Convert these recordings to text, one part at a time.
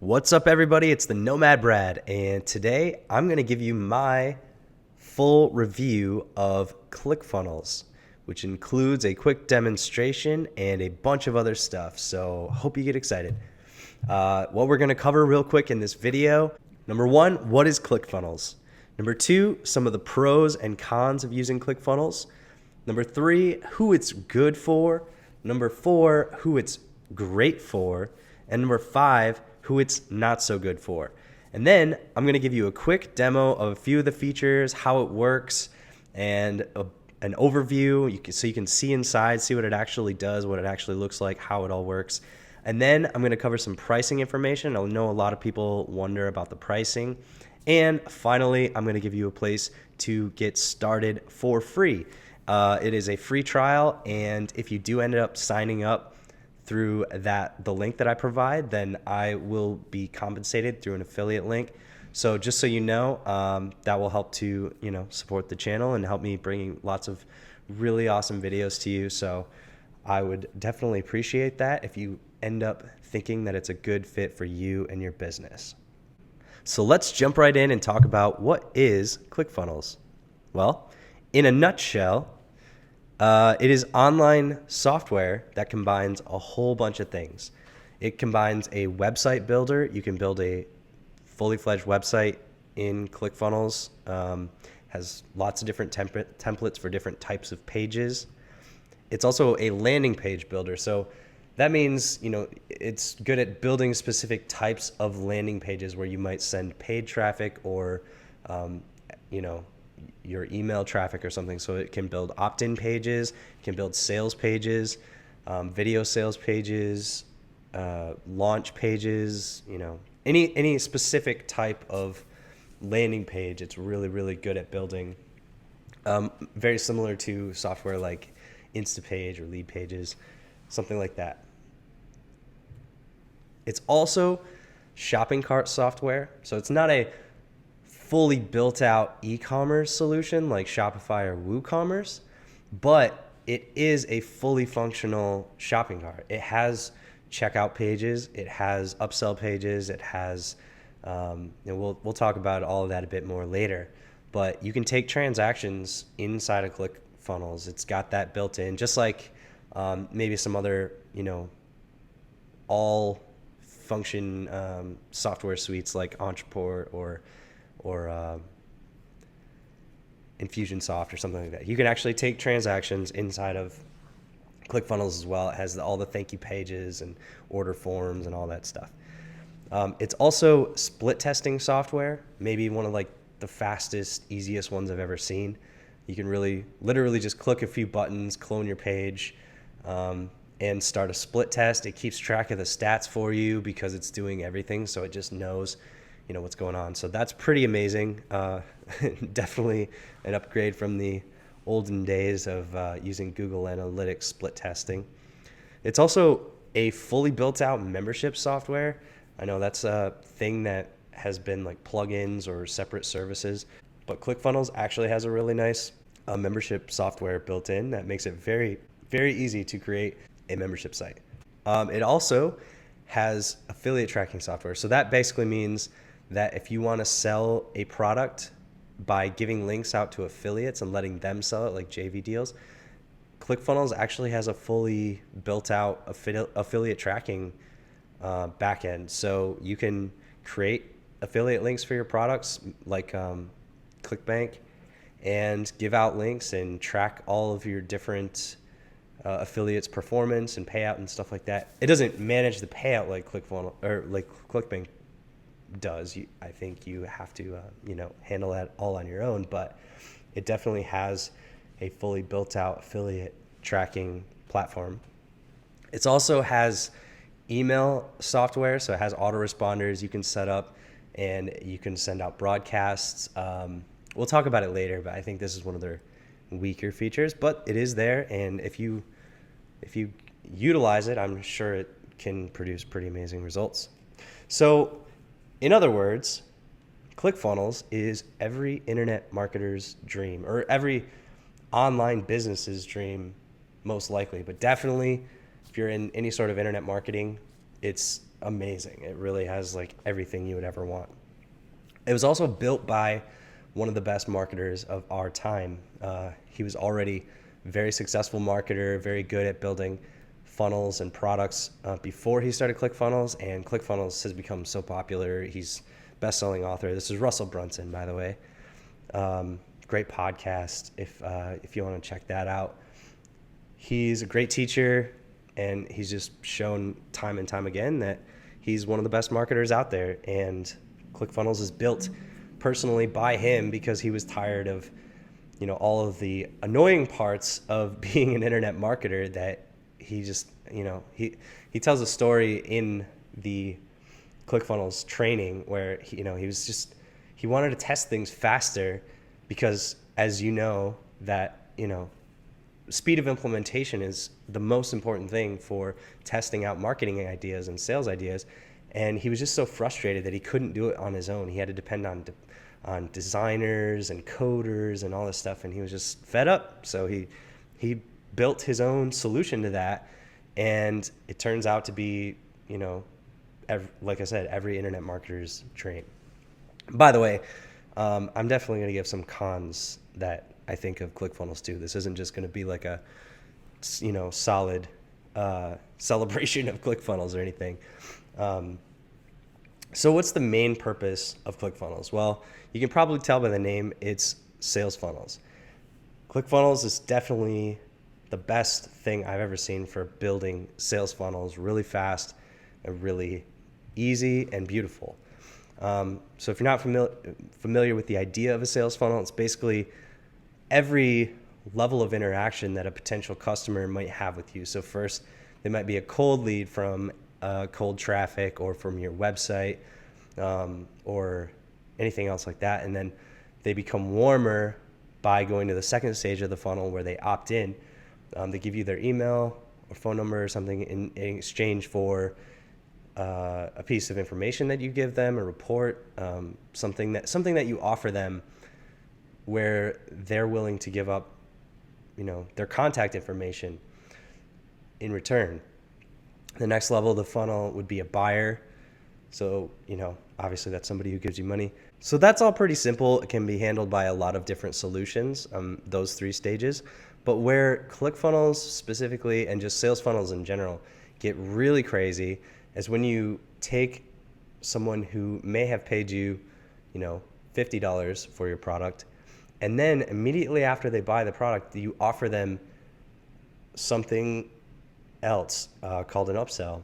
What's up, everybody? It's the Nomad Brad, and today I'm going to give you my full review of ClickFunnels, which includes a quick demonstration and a bunch of other stuff. So hope you get excited. What we're going to cover real quick in this video: number one, what is ClickFunnels? Number two, some of the pros and cons of using ClickFunnels. Number three, who it's good for. Number four, who it's great for. And number five, who it's not so good for. And then I'm going to give you a quick demo of a few of the features, how it works, and an overview so you can see inside, see what it actually does, what it actually looks like, how it all works. And then I'm going to cover some pricing information. I know a lot of people wonder about the pricing. And finally, I'm going to give you a place to get started for free. It is a free trial, and if you do end up signing up through the link that I provide, then I will be compensated through an affiliate link. So just so you know, that will help to support the channel and help me bringing lots of really awesome videos to you. So I would definitely appreciate that if you end up thinking that it's a good fit for you and your business. So let's jump right in and talk about what is ClickFunnels. Well, in a nutshell, it is online software that combines a whole bunch of things. It combines a website builder. You can build a fully fledged website in ClickFunnels. Has lots of different templates for different types of pages. It's also a landing page builder. So that means, it's good at building specific types of landing pages where you might send paid traffic or, your email traffic or something. So it can build opt-in pages, it can build sales pages, video sales pages, launch pages, any specific type of landing page. It's really, really good at building. Very similar to software like Instapage or Lead Pages, something like that. It's also shopping cart software. So it's not a fully built out e-commerce solution like Shopify or WooCommerce, but it is a fully functional shopping cart. It has checkout pages, it has upsell pages, it has, we'll talk about all of that a bit more later, but you can take transactions inside of ClickFunnels. It's got that built in, just like maybe some other, all function software suites like Entreport or Infusionsoft or something like that. You can actually take transactions inside of ClickFunnels as well. It has all the thank you pages and order forms and all that stuff. It's also split testing software, maybe one of the fastest, easiest ones I've ever seen. You can literally just click a few buttons, clone your page, and start a split test. It keeps track of the stats for you because it's doing everything, so it just knows what's going on. So that's pretty amazing. Definitely an upgrade from the olden days of using Google Analytics split testing. It's also a fully built out membership software. I know that's a thing that has been like plugins or separate services, but ClickFunnels actually has a really nice membership software built in that makes it very, very easy to create a membership site. It also has affiliate tracking software. So that basically means that if you want to sell a product by giving links out to affiliates and letting them sell it, like JV deals, ClickFunnels actually has a fully built out affiliate tracking backend. So you can create affiliate links for your products like ClickBank and give out links and track all of your different affiliates' performance and payout and stuff like that. It doesn't manage the payout like ClickFunnels or like ClickBank does. I think you have to handle that all on your own, but it definitely has a fully built out affiliate tracking platform. It also has email software, so it has autoresponders you can set up and you can send out broadcasts. We'll talk about it later, but I think this is one of their weaker features, but it is there, and if you utilize it, I'm sure it can produce pretty amazing results. So in other words, ClickFunnels is every internet marketer's dream, or every online business's dream, most likely. But definitely, if you're in any sort of internet marketing, it's amazing. It really has like everything you would ever want. It was also built by one of the best marketers of our time. He was already a very successful marketer, very good at building funnels and products before he started ClickFunnels, and ClickFunnels has become so popular. He's best-selling author. This is Russell Brunson, by the way. Great podcast if you want to check that out. He's a great teacher, and he's just shown time and time again that he's one of the best marketers out there. And ClickFunnels is built personally by him because he was tired of, all of the annoying parts of being an internet marketer that he just, he tells a story in the ClickFunnels training where, he wanted to test things faster because, as that, speed of implementation is the most important thing for testing out marketing ideas and sales ideas. And he was just so frustrated that he couldn't do it on his own. He had to depend on designers and coders and all this stuff. And he was just fed up. So he built his own solution to that. And it turns out to be, like I said, every internet marketer's dream. By the way, I'm definitely going to give some cons that I think of ClickFunnels too. This isn't just going to be like a, solid celebration of ClickFunnels or anything. So what's the main purpose of ClickFunnels? Well, you can probably tell by the name, it's sales funnels. ClickFunnels is definitely the best thing I've ever seen for building sales funnels really fast and really easy and beautiful. So if you're not familiar with the idea of a sales funnel, it's basically every level of interaction that a potential customer might have with you. So first, they might be a cold lead from cold traffic or from your website or anything else like that. And then they become warmer by going to the second stage of the funnel where they opt in. They give you their email or phone number or something in exchange for a piece of information that you give them, a report, something that you offer them where they're willing to give up, their contact information in return. The next level of the funnel would be a buyer. So, obviously that's somebody who gives you money. So that's all pretty simple. It can be handled by a lot of different solutions, those three stages. But where ClickFunnels specifically and just sales funnels in general get really crazy is when you take someone who may have paid you, $50 for your product, and then immediately after they buy the product, you offer them something else called an upsell.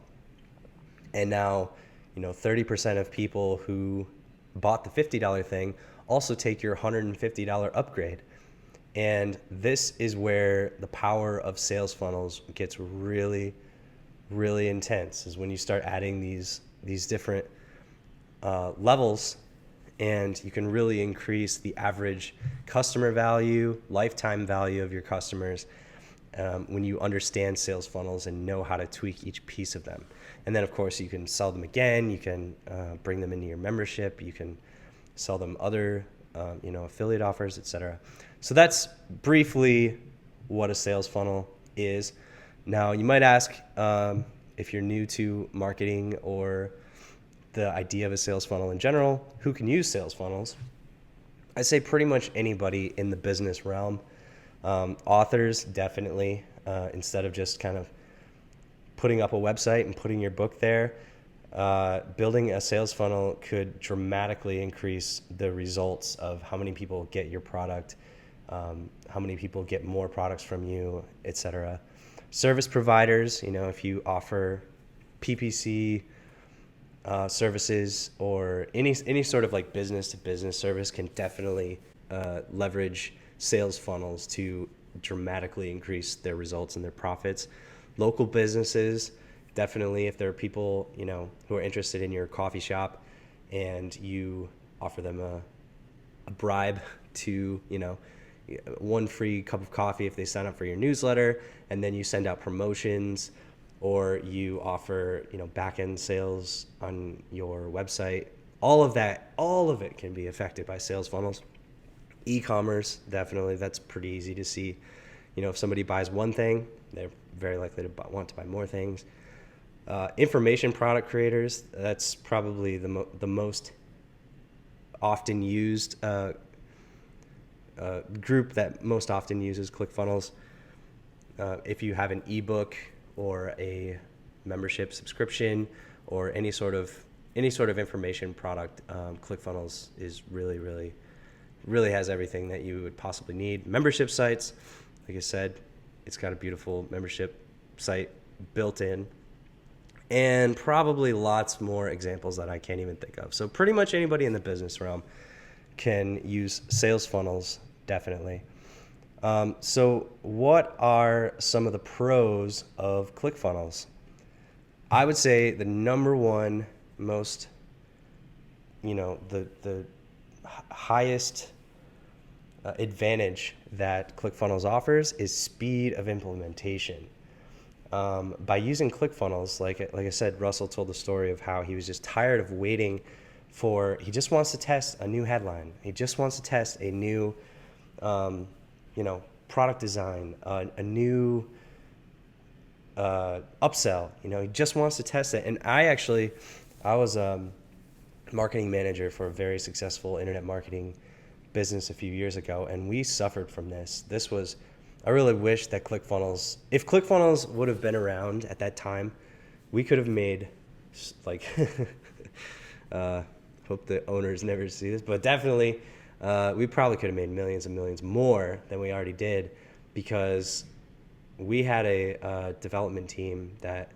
And now, 30% of people who bought the $50 thing also take your $150 upgrade. And this is where the power of sales funnels gets really, really intense, is when you start adding these different levels, and you can really increase the average customer value, lifetime value of your customers when you understand sales funnels and know how to tweak each piece of them. And then, of course, you can sell them again. You can bring them into your membership. You can sell them other, affiliate offers, etc. So that's briefly what a sales funnel is. Now, you might ask, if you're new to marketing or the idea of a sales funnel in general, who can use sales funnels? I'd say pretty much anybody in the business realm. Authors, definitely, instead of just kind of putting up a website and putting your book there, building a sales funnel could dramatically increase the results of how many people get your product, how many people get more products from you, etc. Service providers, if you offer PPC services or any sort of like business to business service, can definitely leverage sales funnels to dramatically increase their results and their profits. Local businesses, definitely, if there are people who are interested in your coffee shop and you offer them a bribe to one free cup of coffee if they sign up for your newsletter, and then you send out promotions, or you offer back-end sales on your website. All of it can be affected by sales funnels. E-commerce, definitely, that's pretty easy to see. If somebody buys one thing, they're very likely to want to buy more things. Information product creators, that's probably the most often used group that most often uses ClickFunnels. If you have an ebook or a membership subscription or any sort of information product, ClickFunnels is really has everything that you would possibly need. Membership sites, like I said, it's got a beautiful membership site built in, and probably lots more examples that I can't even think of. So pretty much anybody in the business realm can use sales funnels, definitely. So what are some of the pros of ClickFunnels? I would say the number one most, the highest advantage that ClickFunnels offers is speed of implementation. By using ClickFunnels, like I said, Russell told the story of how he was just tired of waiting he just wants to test a new headline. He just wants to test a new, product design, a new upsell. He just wants to test it. And I was a marketing manager for a very successful internet marketing business a few years ago, and we suffered from this. I really wish that if ClickFunnels would have been around at that time, we could have made, hope the owners never see this, but definitely we probably could have made millions and millions more than we already did, because we had a development team that,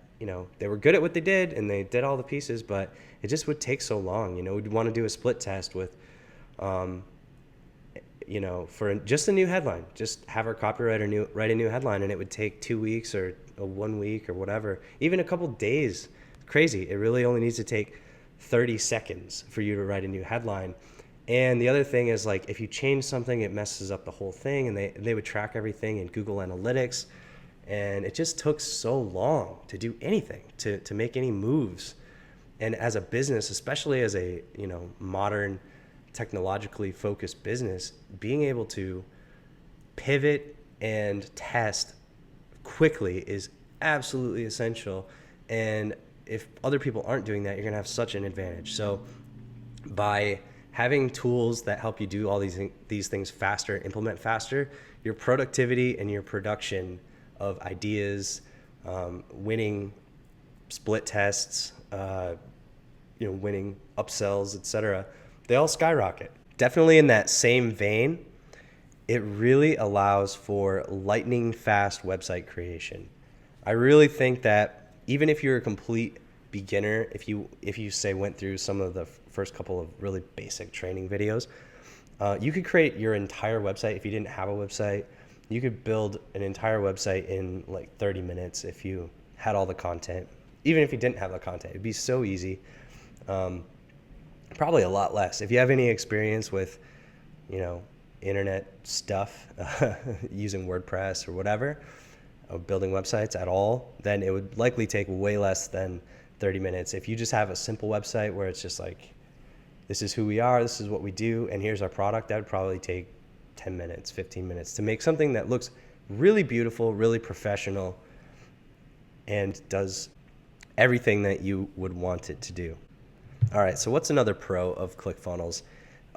they were good at what they did and they did all the pieces, but it just would take so long. We'd want to do a split test with, for just a new headline, just have our copywriter write a new headline, and it would take 2 weeks or 1 week or whatever, even a couple days. Crazy. It really only needs to take 30 seconds for you to write a new headline. And the other thing is, if you change something, it messes up the whole thing, and they would track everything in Google Analytics, and it just took so long to do anything, to make any moves. And as a business, especially as a modern technologically focused business, being able to pivot and test quickly is absolutely essential. And if other people aren't doing that, you're going to have such an advantage. So by having tools that help you do all these things faster, implement faster, your productivity and your production of ideas, winning split tests, winning upsells, etc., they all skyrocket. Definitely in that same vein, it really allows for lightning fast website creation. I really think that even if you're a complete beginner, if you say went through some of the first couple of really basic training videos, you could create your entire website. If you didn't have a website, you could build an entire website in 30 minutes if you had all the content. Even if you didn't have the content, it'd be so easy. Probably a lot less. If you have any experience with, internet stuff, using WordPress or whatever, or building websites at all, then it would likely take way less than 30 minutes. If you just have a simple website where it's just this is who we are, this is what we do, and here's our product, that would probably take 10 minutes, 15 minutes to make something that looks really beautiful, really professional, and does everything that you would want it to do. All right, so what's another pro of ClickFunnels?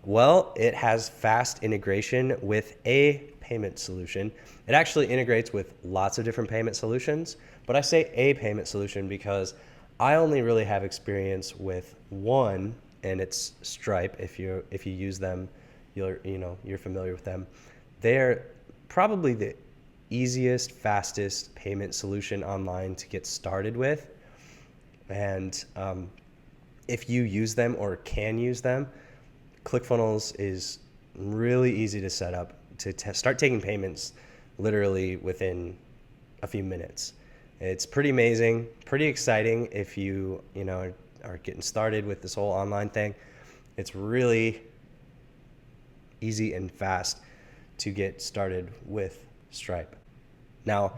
Well, it has fast integration with a payment solution. It actually integrates with lots of different payment solutions, but I say a payment solution because I only really have experience with one, and it's Stripe. If you use them, you're familiar with them. They're probably the easiest, fastest payment solution online to get started with. And if you use them or can use them, ClickFunnels is really easy to set up to start taking payments literally within a few minutes. It's pretty amazing, pretty exciting if you are getting started with this whole online thing. It's really easy and fast to get started with Stripe. Now,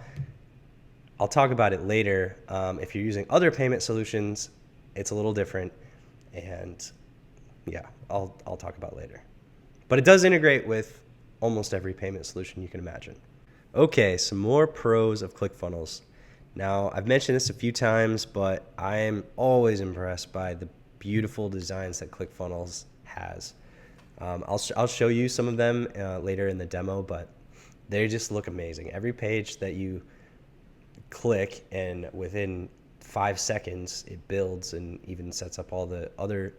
I'll talk about it later. If you're using other payment solutions, it's a little different, and I'll talk about it later. But it does integrate with almost every payment solution you can imagine. Okay, some more pros of ClickFunnels. Now, I've mentioned this a few times, but I am always impressed by the beautiful designs that ClickFunnels has. I'll show you some of them later in the demo, but they just look amazing. Every page that you click, and within 5 seconds, it builds and even sets up all the other,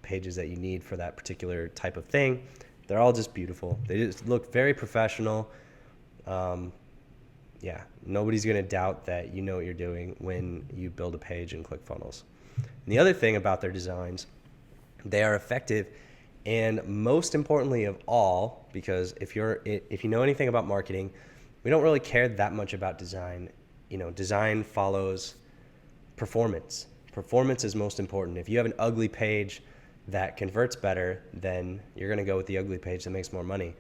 pages that you need for that particular type of thing. They're all just beautiful. They just look very professional. Yeah, nobody's going to doubt that you know what you're doing when you build a page in ClickFunnels. And the other thing about their designs, they are effective, and most importantly of all, because if you know anything about marketing, we don't really care that much about design. Design follows performance. Performance is most important. If you have an ugly page that converts better, then you're going to go with the ugly page that makes more money.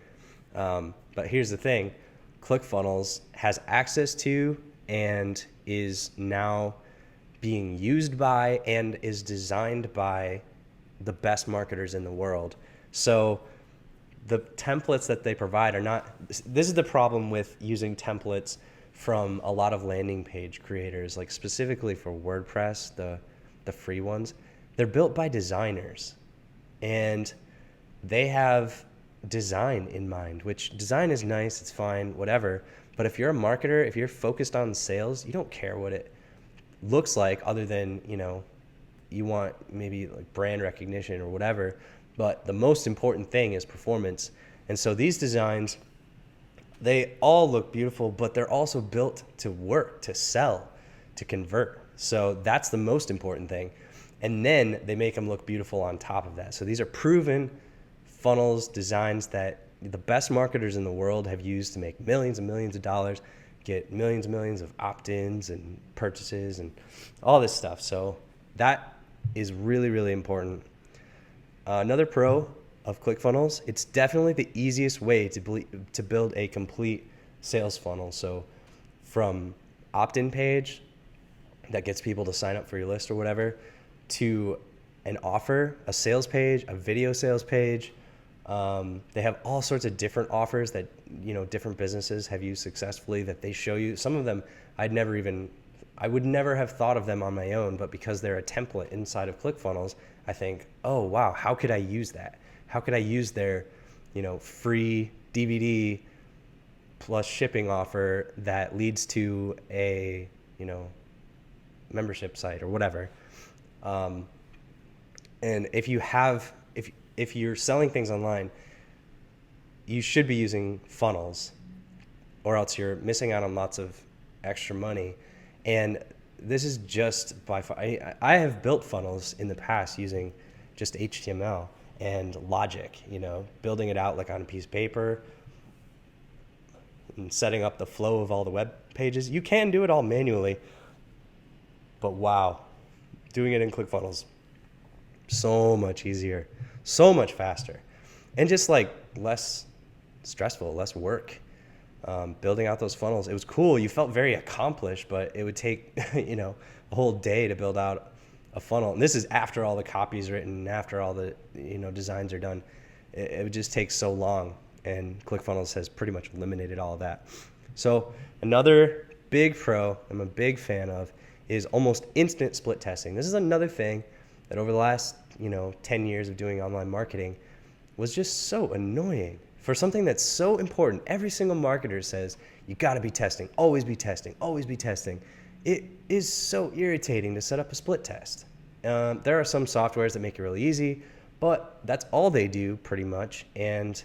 But here's the thing. ClickFunnels has access to and is now being used by and is designed by the best marketers in the world. So the templates that they provide are not, this is the problem with using templates from a lot of landing page creators, like specifically for WordPress, the free ones. They're built by designers, and they have design in mind, which design is nice, it's fine, whatever. But if you're a marketer, if you're focused on sales, you don't care what it looks like, other than, you want maybe like brand recognition or whatever. But the most important thing is performance. And so these designs, they all look beautiful, but they're also built to work, to sell, to convert. So that's the most important thing. And then they make them look beautiful on top of that. So these are proven funnels, designs that the best marketers in the world have used to make millions and millions of dollars, get millions and millions of opt-ins and purchases and all this stuff. So that is really, really important. Another pro of ClickFunnels, it's definitely the easiest way to build a complete sales funnel. So from opt-in page that gets people to sign up for your list or whatever, to an offer, a sales page, a video sales page. They have all sorts of different offers that, different businesses have used successfully that they show you. Some of them I would never have thought of them on my own, but because they're a template inside of ClickFunnels, I think, oh, wow, how could I use that? How could I use their, free DVD plus shipping offer that leads to a, membership site or whatever. And if you're selling things online, you should be using funnels, or else you're missing out on lots of extra money. And this is just by far, I have built funnels in the past using just HTML and logic, building it out like on a piece of paper and setting up the flow of all the web pages. You can do it all manually, but wow, doing it in ClickFunnels, so much easier, so much faster, and just like less stressful, less work. Building out those funnels, it was cool. You felt very accomplished, but it would take a whole day to build out a funnel. And this is after all the copy is written, after all the designs are done. It would just take so long, and ClickFunnels has pretty much eliminated all of that. So another big pro I'm a big fan of is almost instant split testing. This is another thing that over the last 10 years of doing online marketing was just so annoying. For something that's so important, every single marketer says, you gotta be testing, always be testing, always be testing. It is so irritating to set up a split test. There are some softwares that make it really easy, but that's all they do pretty much. And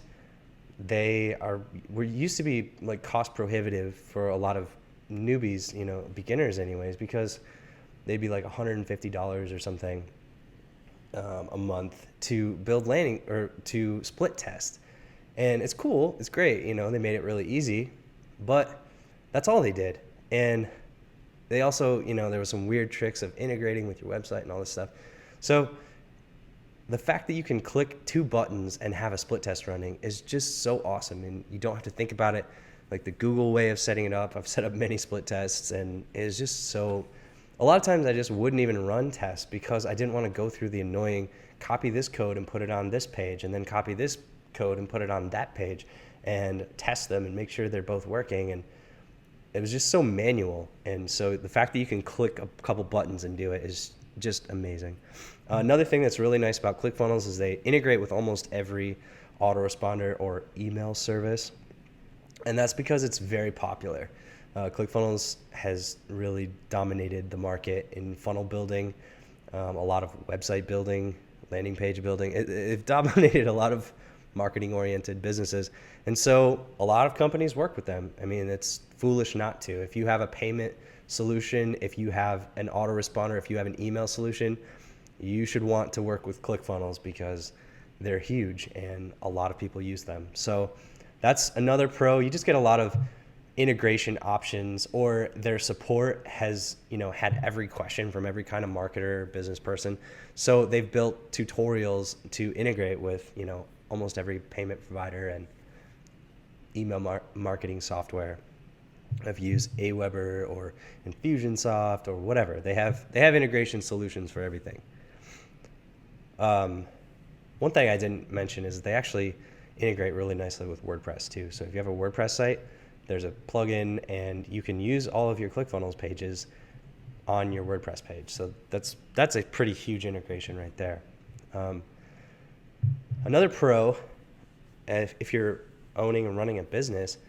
were used to be like cost prohibitive for a lot of newbies, beginners anyways, because they'd be like $150 or something a month to build landing or to split test. And it's cool, it's great, they made it really easy, but that's all they did. And they also, there was some weird tricks of integrating with your website and all this stuff. So the fact that you can click 2 buttons and have a split test running is just so awesome, and you don't have to think about it like the Google way of setting it up. I've set up many split tests, and it's just so, a lot of times I just wouldn't even run tests because I didn't want to go through the annoying copy this code and put it on this page, and then copy this code and put it on that page and test them and make sure they're both working. And it was just so manual. And so the fact that you can click a couple buttons and do it is just amazing. Another thing that's really nice about ClickFunnels is they integrate with almost every autoresponder or email service. And that's because it's very popular. ClickFunnels has really dominated the market in funnel building, a lot of website building, landing page building. It dominated a lot of marketing-oriented businesses. And so a lot of companies work with them. I mean, it's foolish not to. If you have a payment solution, if you have an autoresponder, if you have an email solution, you should want to work with ClickFunnels because they're huge and a lot of people use them. So that's another pro. You just get a lot of integration options, or their support has, had every question from every kind of marketer, business person. So they've built tutorials to integrate with, almost every payment provider and email marketing software. I've used Aweber or Infusionsoft or whatever. They have integration solutions for everything. One thing I didn't mention is they actually integrate really nicely with WordPress too. So if you have a WordPress site, there's a plugin and you can use all of your ClickFunnels pages on your WordPress page. So that's a pretty huge integration right there. Another pro, if you're owning and running a business,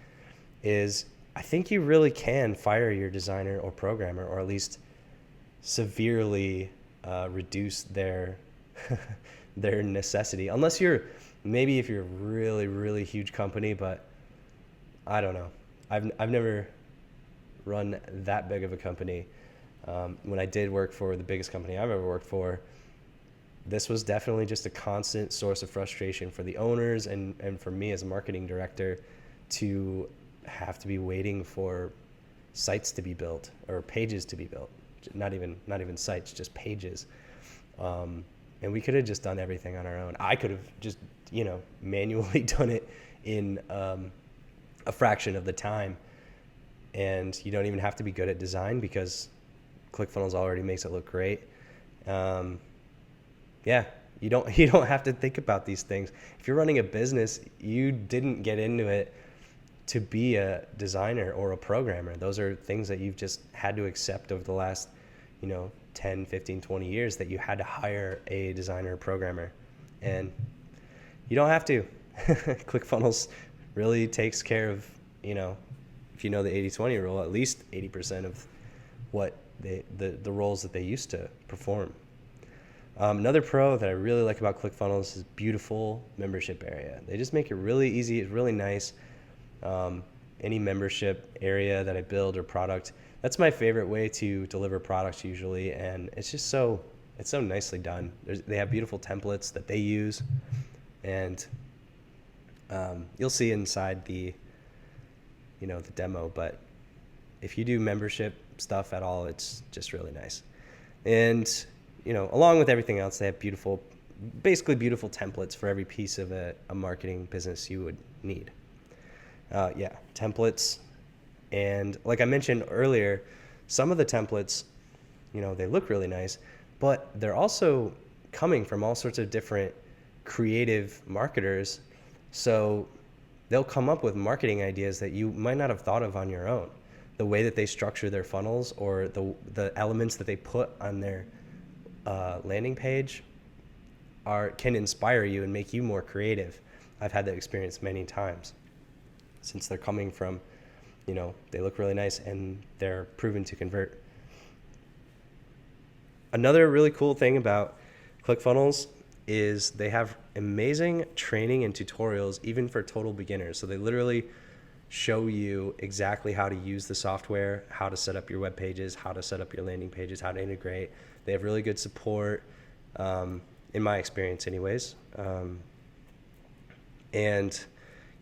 is I think you really can fire your designer or programmer, or at least severely reduce their their necessity. Unless maybe if you're a really, really huge company, but I don't know. I've never run that big of a company. When I did work for the biggest company I've ever worked for, this was definitely just a constant source of frustration for the owners and for me as a marketing director to have to be waiting for sites to be built or pages to be built. Not even sites, just pages. And we could have just done everything on our own. I could have just, manually done it in a fraction of the time. And you don't even have to be good at design because ClickFunnels already makes it look great. You don't have to think about these things. If you're running a business, you didn't get into it to be a designer or a programmer. Those are things that you've just had to accept over the last, 10, 15, 20 years, that you had to hire a designer or programmer. And you don't have to. ClickFunnels really takes care of, if you know the 80-20 rule, at least 80% of what the roles that they used to perform. Another pro that I really like about ClickFunnels is beautiful membership area. They just make it really easy. It's really nice. Any membership area that I build or product, that's my favorite way to deliver products usually. And it's just so nicely done. They have beautiful templates that they use. And you'll see inside the demo, but if you do membership stuff at all, it's just really nice. And along with everything else, they have basically beautiful templates for every piece of a marketing business you would need. Templates. And like I mentioned earlier, some of the templates, they look really nice, but they're also coming from all sorts of different creative marketers. So they'll come up with marketing ideas that you might not have thought of on your own. The way that they structure their funnels or the elements that they put on their landing page can inspire you and make you more creative. I've had that experience many times, since they're coming from, they look really nice and they're proven to convert. Another really cool thing about ClickFunnels is they have amazing training and tutorials even for total beginners. So they literally show you exactly how to use the software, how to set up your web pages, how to set up your landing pages, how to integrate. They have really good support, in my experience anyways.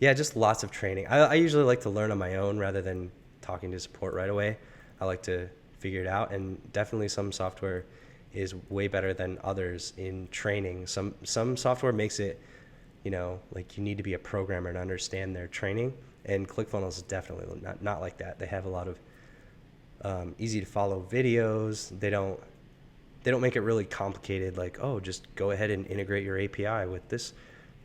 Just lots of training. I usually like to learn on my own rather than talking to support right away. I like to figure it out, and definitely some software is way better than others in training. Some software makes it, like you need to be a programmer to understand their training, and ClickFunnels is definitely not like that. They have a lot of easy to follow videos. They don't make it really complicated, like, oh, just go ahead and integrate your API with this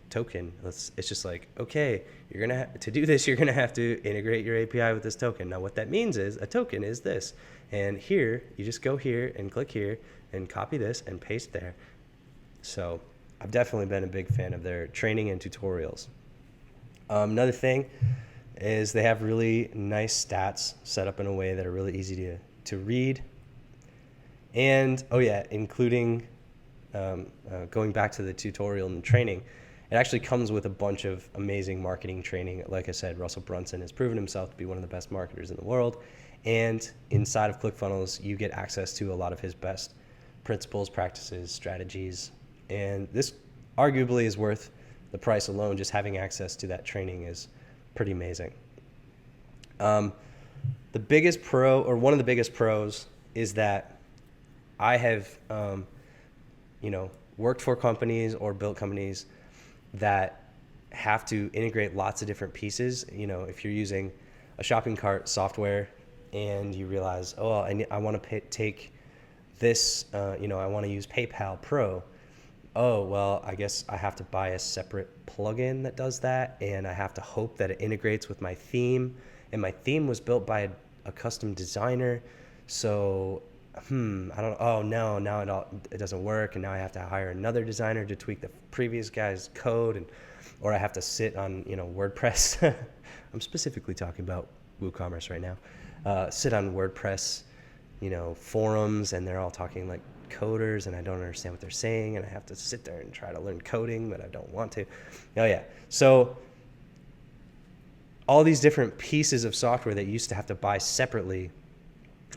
token. It's just like, okay, you're going to do this, you're going to have to integrate your API with this token. Now, what that means is a token is this. And here, you just go here and click here and copy this and paste there. So I've definitely been a big fan of their training and tutorials. Another thing is they have really nice stats set up in a way that are really easy to read. And, including going back to the tutorial and training, it actually comes with a bunch of amazing marketing training. Like I said, Russell Brunson has proven himself to be one of the best marketers in the world. And inside of ClickFunnels, you get access to a lot of his best principles, practices, strategies. And this arguably is worth the price alone. Just having access to that training is pretty amazing. The biggest pro, or one of the biggest pros, is that I have, worked for companies or built companies that have to integrate lots of different pieces. If you're using a shopping cart software and you realize, I want to take this, I want to use PayPal Pro. I guess I have to buy a separate plugin that does that, and I have to hope that it integrates with my theme. And my theme was built by a custom designer, so I don't. Oh no, now it doesn't work, and now I have to hire another designer to tweak the previous guy's code, or I have to sit on WordPress. I'm specifically talking about WooCommerce right now. Sit on WordPress, forums, and they're all talking like coders, and I don't understand what they're saying, and I have to sit there and try to learn coding, but I don't want to. So all these different pieces of software that you used to have to buy separately,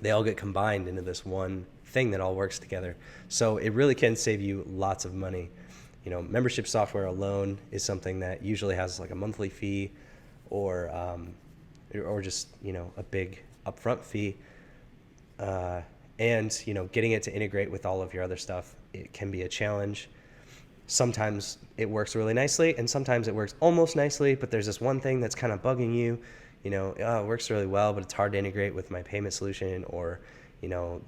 they all get combined into this one thing that all works together. So it really can save you lots of money. Membership software alone is something that usually has like a monthly fee or just a big upfront fee. And getting it to integrate with all of your other stuff, it can be a challenge. Sometimes it works really nicely, and sometimes it works almost nicely, but there's this one thing that's kind of bugging you. It works really well, but it's hard to integrate with my payment solution, or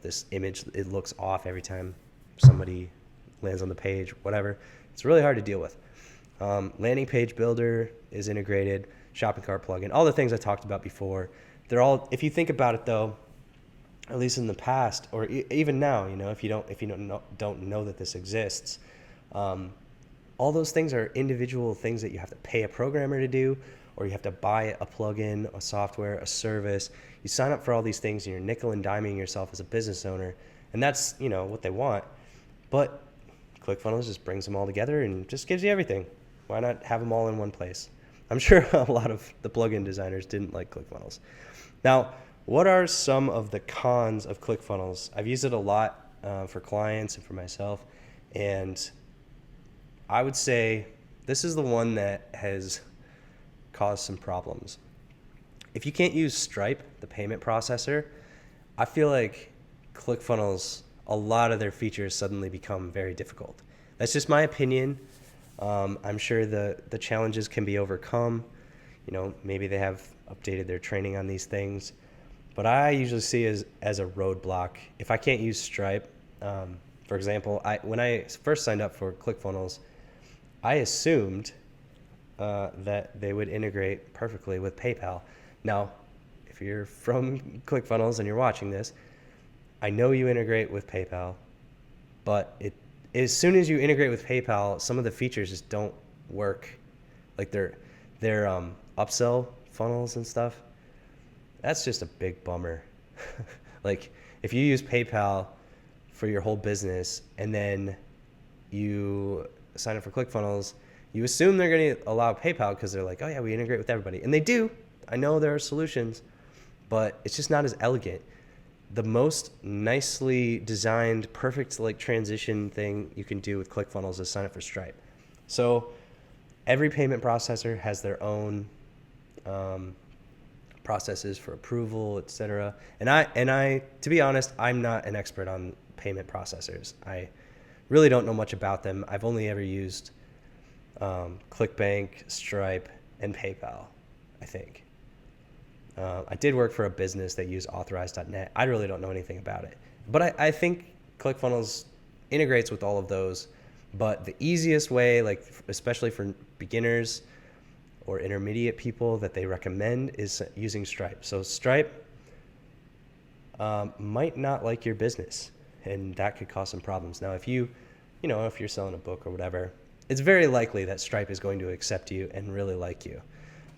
this image, it looks off every time somebody lands on the page, whatever. It's really hard to deal with. Landing page builder is integrated, shopping cart plugin, all the things I talked about before. They're all, if you think about it though, at least in the past, or even now, if you don't know that this exists, all those things are individual things that you have to pay a programmer to do, or you have to buy a plugin, a software, a service. You sign up for all these things, and you're nickel and diming yourself as a business owner, and that's what they want. But ClickFunnels just brings them all together and just gives you everything. Why not have them all in one place? I'm sure a lot of the plugin designers didn't like ClickFunnels. Now, what are some of the cons of ClickFunnels? I've used it a lot for clients and for myself, and I would say this is the one that has caused some problems. If you can't use Stripe, the payment processor, I feel like ClickFunnels, a lot of their features suddenly become very difficult. That's just my opinion. I'm sure the challenges can be overcome. Maybe they have updated their training on these things. But I usually see it as a roadblock. If I can't use Stripe, for example, when I first signed up for ClickFunnels, I assumed that they would integrate perfectly with PayPal. Now, if you're from ClickFunnels and you're watching this, I know you integrate with PayPal, but as soon as you integrate with PayPal, some of the features just don't work. Like their upsell funnels and stuff. That's just a big bummer. Like if you use PayPal for your whole business and then you sign up for ClickFunnels, you assume they're going to allow PayPal because they're like, oh yeah, we integrate with everybody. And they do. I know there are solutions, but it's just not as elegant. The most nicely designed, perfect transition thing you can do with ClickFunnels is sign up for Stripe. So every payment processor has their own processes for approval, etc. And I, to be honest, I'm not an expert on payment processors. I really don't know much about them. I've only ever used ClickBank, Stripe, and PayPal, I think. I did work for a business that used Authorize.net. I really don't know anything about it. But I think ClickFunnels integrates with all of those But the easiest way, like especially for beginners or intermediate people, that they recommend is using Stripe. So Stripe might not like your business, and that could cause some problems. Now, if if you're selling a book or whatever, it's very likely that Stripe is going to accept you and really like you.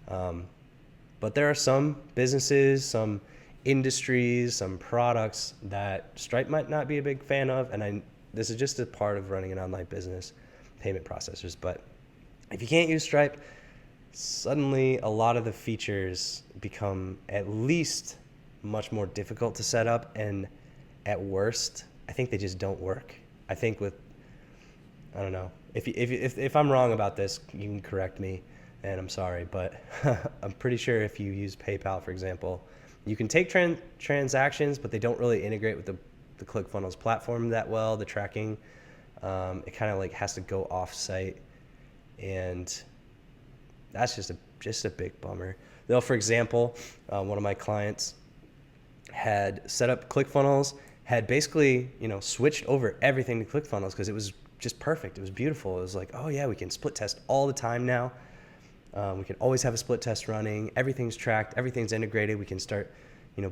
But there are some businesses, some industries, some products that Stripe might not be a big fan of, and this is just a part of running an online business, payment processors. But if you can't use Stripe, suddenly a lot of the features become at least much more difficult to set up, and at worst, I think they just don't work. I think I don't know. If I'm wrong about this, you can correct me, and I'm sorry, but I'm pretty sure if you use PayPal, for example, you can take transactions, but they don't really integrate with the ClickFunnels platform that well, the tracking. It kind of like has to go off-site, and that's just a big bummer. Though, for example, one of my clients had set up ClickFunnels, had basically switched over everything to ClickFunnels because it was just perfect. It was beautiful. It was like, oh yeah, we can split test all the time now. We can always have a split test running. Everything's tracked. Everything's integrated. We can start,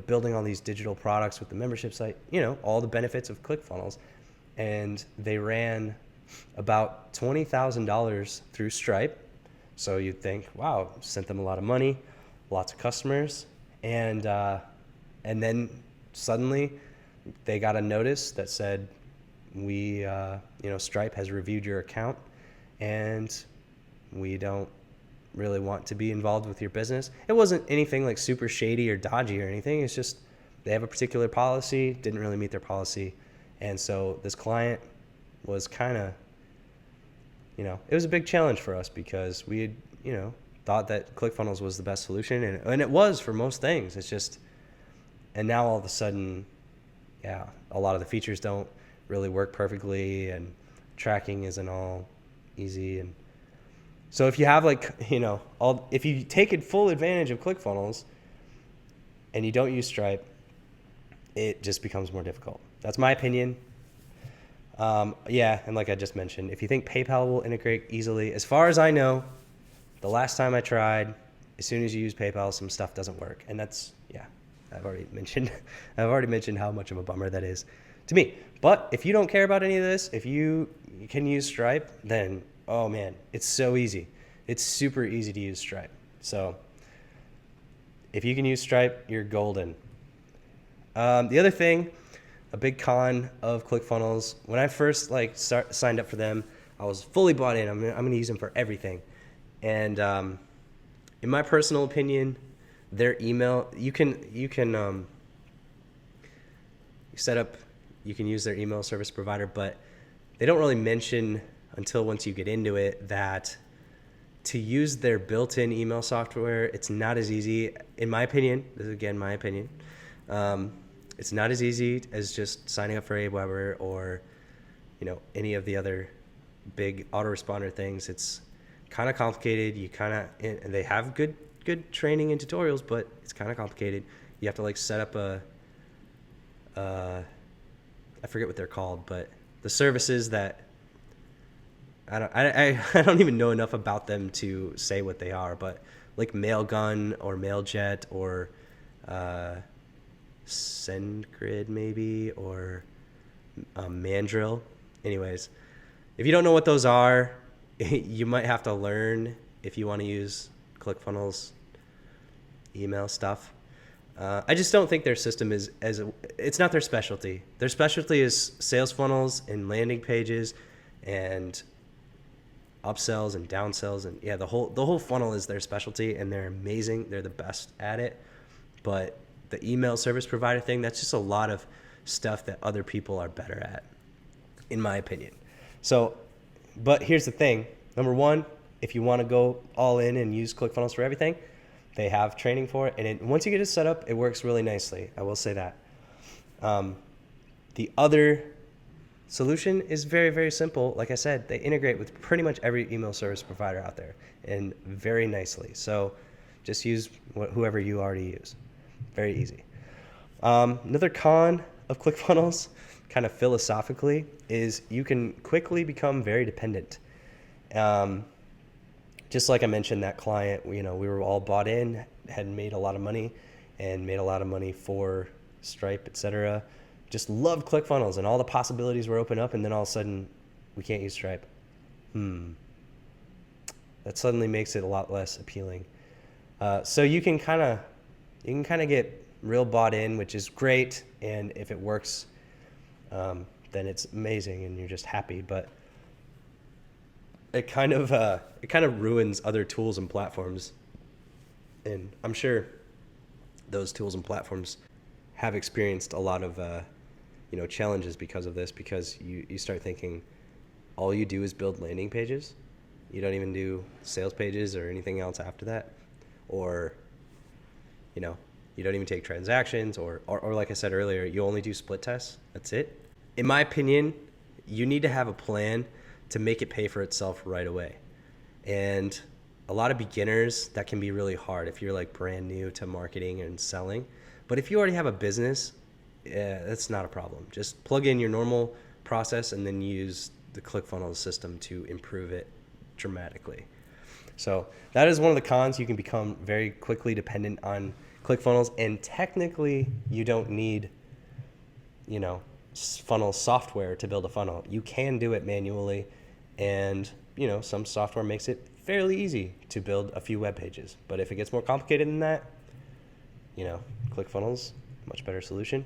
building all these digital products with the membership site. All the benefits of ClickFunnels, and they ran about $20,000 through Stripe. So you'd think, wow, sent them a lot of money, lots of customers, and then suddenly they got a notice that said, Stripe has reviewed your account, and we don't really want to be involved with your business. It wasn't anything like super shady or dodgy or anything. It's just they have a particular policy, didn't really meet their policy. And so this client was kind of, it was a big challenge for us because we had, thought that ClickFunnels was the best solution. And it was for most things. It's just, and now all of a sudden, a lot of the features don't really work perfectly, and tracking isn't all easy. And so if you have if you take full advantage of ClickFunnels and you don't use Stripe, it just becomes more difficult. That's my opinion. And like I just mentioned, if you think PayPal will integrate easily, as far as I know, the last time I tried, as soon as you use PayPal, some stuff doesn't work. And that's, I've already mentioned how much of a bummer that is to me. But if you don't care about any of this, if you can use Stripe, then, oh man, it's so easy. It's super easy to use Stripe. So if you can use Stripe, you're golden. The other thing, a big con of ClickFunnels, when I first signed up for them, I was fully bought in. I'm going to use them for everything. And in my personal opinion, their email, you can set up, you can use their email service provider, but they don't really mention until once you get into it that to use their built-in email software, it's not as easy, in my opinion. This is again my opinion. It's not as easy as just signing up for Aweber or any of the other big autoresponder things. It's kind of complicated. And they have good training and tutorials, but it's kind of complicated. You have to set up I forget what they're called, but the services that I don't even know enough about them to say what they are, but like Mailgun or Mailjet or SendGrid maybe, or Mandrill. Anyways, if you don't know what those are, you might have to learn if you want to use ClickFunnels email stuff. I just don't think their system it's not their specialty. Their specialty is sales funnels and landing pages and upsells and downsells, and the whole funnel is their specialty, and they're amazing. They're the best at it. But the email service provider thing, that's just a lot of stuff that other people are better at, in my opinion. So, but here's the thing. Number one, if you want to go all in and use ClickFunnels for everything, they have training for it. And once you get it set up, it works really nicely. I will say that. The other solution is very, very simple. Like I said, they integrate with pretty much every email service provider out there, and very nicely. So just use whoever you already use. Very easy. Another con of ClickFunnels kind of philosophically is you can quickly become very dependent. Just like I mentioned, that client, we were all bought in, had made a lot of money and made a lot of money for Stripe, etc. Just loved ClickFunnels and all the possibilities were open up, and then all of a sudden we can't use Stripe. That suddenly makes it a lot less appealing. So you can kind of get real bought in, which is great, and if it works, then it's amazing and you're just happy. But it kind of ruins other tools and platforms, and I'm sure those tools and platforms have experienced a lot of challenges because of this, because you start thinking all you do is build landing pages. You don't even do sales pages or anything else after that, or you don't even take transactions, or like I said earlier, you only do split tests. That's it. In my opinion, you need to have a plan to make it pay for itself right away. And a lot of beginners, that can be really hard if you're like brand new to marketing and selling. But if you already have a business, that's not a problem. Just plug in your normal process and then use the ClickFunnels system to improve it dramatically. So that is one of the cons. You can become very quickly dependent on ClickFunnels, and technically you don't need, funnel software to build a funnel. You can do it manually, and some software makes it fairly easy to build a few web pages. But if it gets more complicated than that, ClickFunnels, much better solution.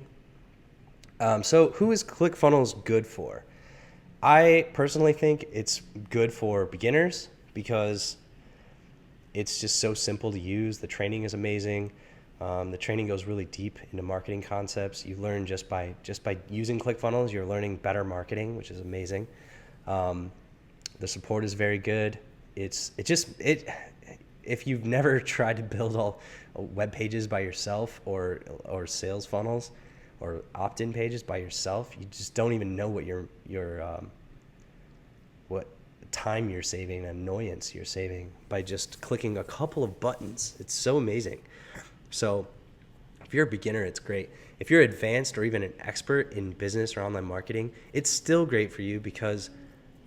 So who is ClickFunnels good for? I personally think it's good for beginners because it's just so simple to use. The training is amazing. The training goes really deep into marketing concepts. You learn just by using ClickFunnels, you're learning better marketing, which is amazing. The support is very good. If you've never tried to build all web pages by yourself or sales funnels or opt-in pages by yourself, you just don't even know what what time you're saving, annoyance you're saving by just clicking a couple of buttons. It's so amazing. So if you're a beginner, it's great. If you're advanced or even an expert in business or online marketing, it's still great for you because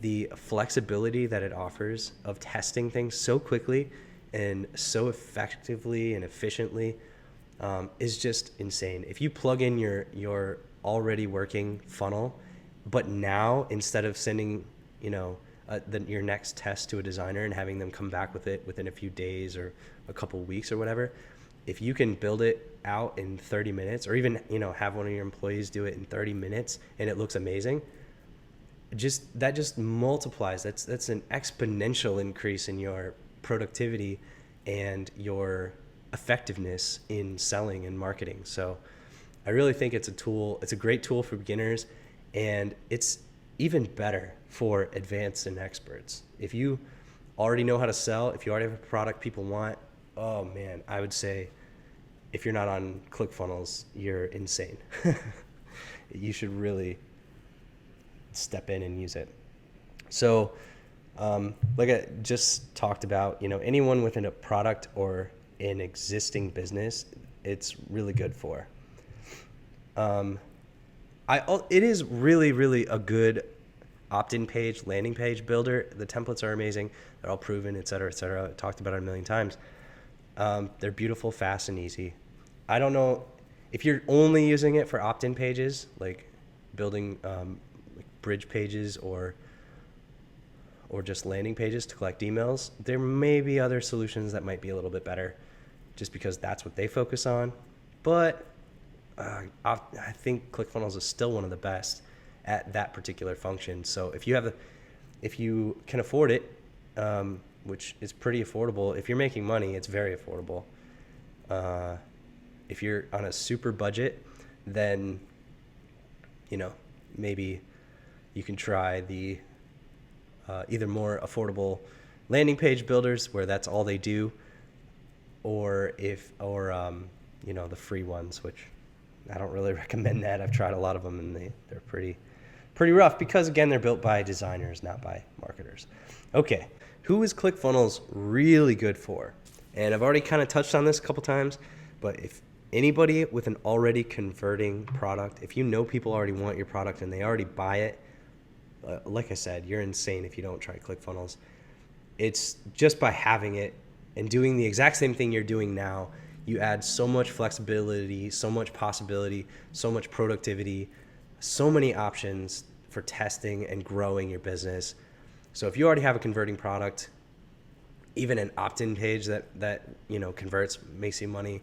the flexibility that it offers of testing things so quickly and so effectively and efficiently is just insane. If you plug in your already working funnel, but now instead of sending your next test to a designer and having them come back with it within a few days or a couple weeks or whatever, if you can build it out in 30 minutes or even have one of your employees do it in 30 minutes and it looks amazing, that just multiplies. That's an exponential increase in your productivity and your effectiveness in selling and marketing. So I really think it's a tool. It's a great tool for beginners, and it's even better for advanced and experts. If you already know how to sell, if you already have a product people want, oh man, I would say if you're not on ClickFunnels, you're insane. You should really step in and use it. So like I just talked about, anyone within a product or an existing business, it's really good for. It is really, really a good opt-in page, landing page builder. The templates are amazing. They're all proven, et cetera, et cetera. I talked about it a million times. They're beautiful, fast, and easy. I don't know if you're only using it for opt-in pages, like building like bridge pages or just landing pages to collect emails. There may be other solutions that might be a little bit better just because that's what they focus on. But I think ClickFunnels is still one of the best at that particular function. So if you can afford it, which is pretty affordable. If you're making money, it's very affordable. If you're on a super budget, then maybe you can try the either more affordable landing page builders where that's all they do, or the free ones, which I don't really recommend that. I've tried a lot of them and they're pretty rough because again, they're built by designers, not by marketers. Okay, who is ClickFunnels really good for? And I've already kind of touched on this a couple times, but Anybody with an already converting product, if you know people already want your product and they already buy it, like I said, you're insane if you don't try ClickFunnels. It's just by having it and doing the exact same thing you're doing now, you add so much flexibility, so much possibility, so much productivity, so many options for testing and growing your business. So if you already have a converting product, even an opt-in page that converts, makes you money,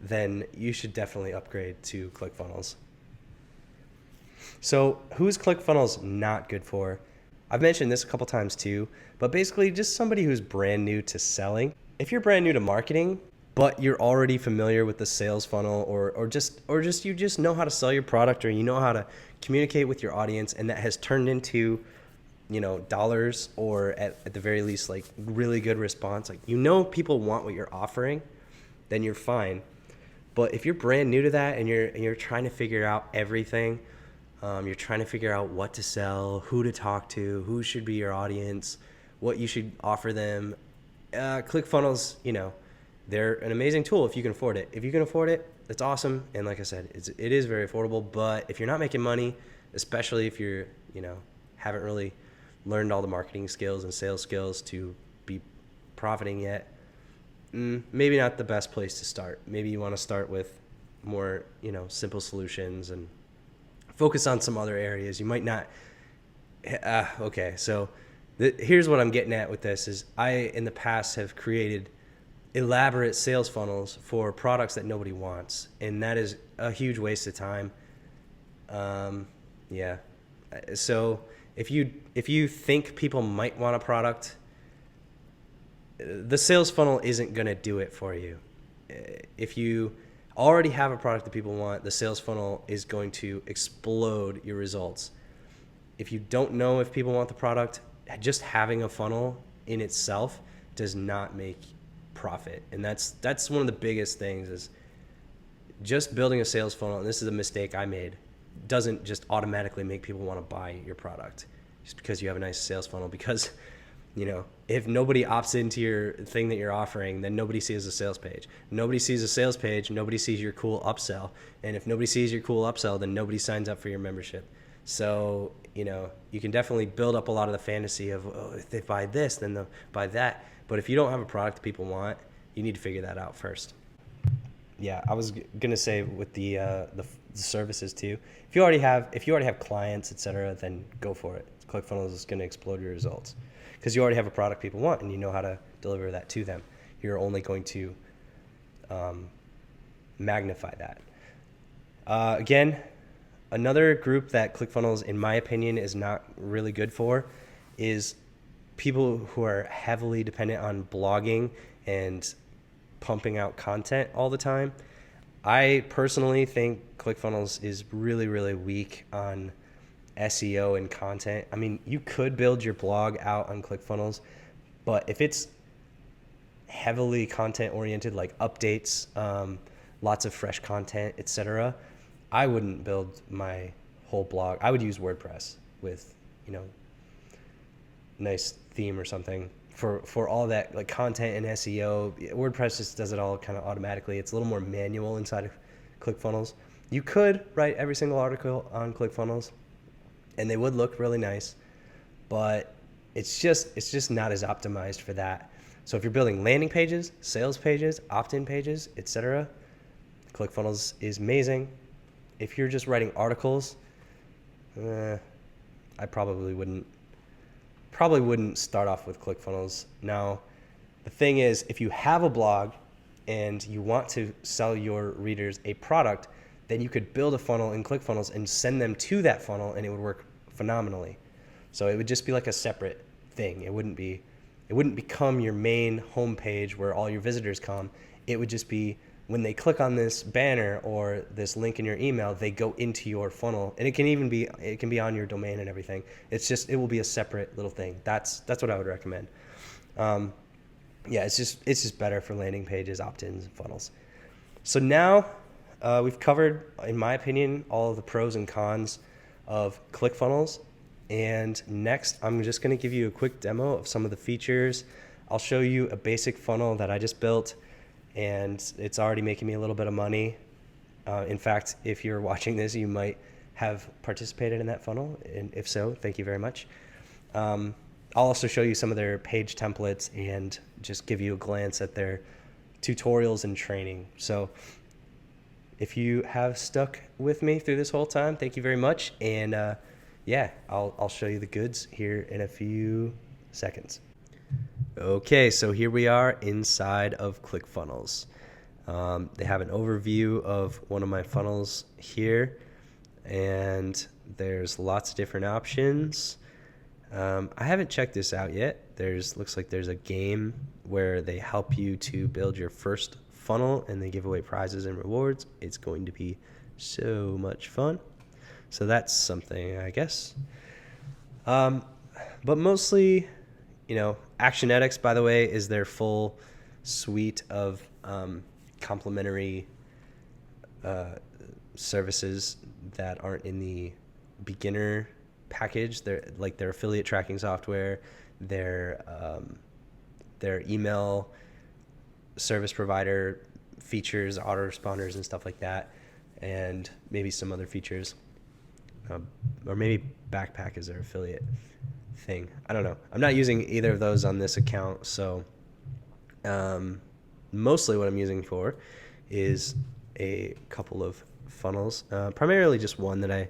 then you should definitely upgrade to ClickFunnels. So who's ClickFunnels not good for? I've mentioned this a couple times too, but basically just somebody who's brand new to selling. If you're brand new to marketing, but you're already familiar with the sales funnel or just you just know how to sell your product, or you know how to communicate with your audience, and that has turned into dollars, or at the very least like really good response, like people want what you're offering, then you're fine. But if you're brand new to that and you're trying to figure out everything, you're trying to figure out what to sell, who to talk to, who should be your audience, what you should offer them, ClickFunnels, they're an amazing tool if you can afford it. If you can afford it, that's awesome. And like I said, it is very affordable. But if you're not making money, especially if you're haven't really learned all the marketing skills and sales skills to be profiting yet, maybe not the best place to start. Maybe you want to start with more, simple solutions and focus on some other areas. You might not. Okay, so here's what I'm getting at with this is I, in the past, have created elaborate sales funnels for products that nobody wants. And that is a huge waste of time. Yeah. So if you think people might want a product, the sales funnel isn't going to do it for you. If you already have a product that people want, the sales funnel is going to explode your results. If you don't know if people want the product, just having a funnel in itself does not make profit. And that's one of the biggest things, is just building a sales funnel, and this is a mistake I made, doesn't just automatically make people want to buy your product just because you have a nice sales funnel. Because if nobody opts into your thing that you're offering, then nobody sees a sales page. Nobody sees a sales page, nobody sees your cool upsell. And if nobody sees your cool upsell, then nobody signs up for your membership. So, you can definitely build up a lot of the fantasy of, if they buy this, then they'll buy that. But if you don't have a product that people want, you need to figure that out first. Yeah, I was gonna say with the services too. If you already have clients, etc., then go for it. ClickFunnels is gonna explode your results because you already have a product people want and you know how to deliver that to them. You're only going to magnify that. Again, another group that ClickFunnels, in my opinion, is not really good for is people who are heavily dependent on blogging and pumping out content all the time. I personally think ClickFunnels is really, really weak on SEO and content. I mean, you could build your blog out on ClickFunnels, but if it's heavily content oriented, like updates, lots of fresh content, etc., I wouldn't build my whole blog. I would use WordPress with, nice theme or something for all that, like content and SEO. WordPress just does it all kind of automatically. It's a little more manual inside of ClickFunnels. You could write every single article on ClickFunnels and they would look really nice, but it's just not as optimized for that. So if you're building landing pages, sales pages, opt-in pages, etc., ClickFunnels is amazing. If you're just writing articles, I probably wouldn't start off with ClickFunnels. Now, the thing is, if you have a blog and you want to sell your readers a product, then you could build a funnel in ClickFunnels and send them to that funnel, and it would work phenomenally. So it would just be like a separate thing. It wouldn't become your main homepage where all your visitors come. It would just be when they click on this banner or this link in your email, they go into your funnel, and it can be on your domain and everything. It will be a separate little thing. That's what I would recommend. It's just better for landing pages, opt-ins, and funnels. So now we've covered, in my opinion, all of the pros and cons of ClickFunnels. And next, I'm just going to give you a quick demo of some of the features. I'll show you a basic funnel that I just built, and it's already making me a little bit of money. In fact, if you're watching this, you might have participated in that funnel, and if so, thank you very much. I'll also show you some of their page templates and just give you a glance at their tutorials and training. So if you have stuck with me through this whole time, thank you very much. And yeah, I'll show you the goods here in a few seconds. Okay, so here we are inside of ClickFunnels. They have an overview of one of my funnels here, and there's lots of different options. I haven't checked this out yet. Looks like there's a game where they help you to build your first funnel, and they give away prizes and rewards. It's going to be so much fun. So that's something, I guess. But mostly, Actionetics, by the way, is their full suite of complementary services that aren't in the beginner package. They're like their affiliate tracking software, their email service provider features, autoresponders and stuff like that, and maybe some other features, or maybe Backpack is their affiliate thing. I don't know. I'm not using either of those on this account, so mostly what I'm using for is a couple of funnels, primarily just one that I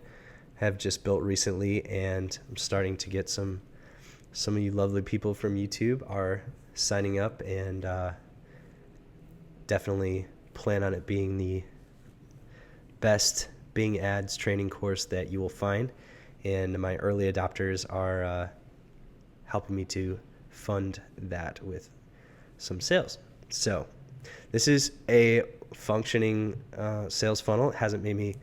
have just built recently, and I'm starting to get some of you lovely people from YouTube are signing up, and definitely plan on it being the best Bing Ads training course that you will find, and my early adopters are helping me to fund that with some sales. So this is a functioning sales funnel. It hasn't made me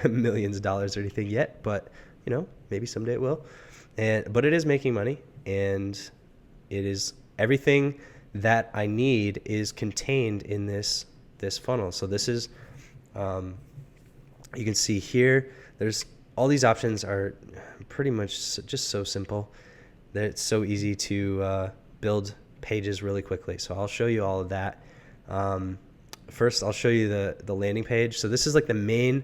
millions of dollars or anything yet, but maybe someday it will. But it is making money, and it is everything that I need is contained in this funnel. So this is, you can see here, there's all these options are pretty much just so simple that it's so easy to build pages really quickly. So I'll show you all of that. First, I'll show you the landing page. So this is like the main.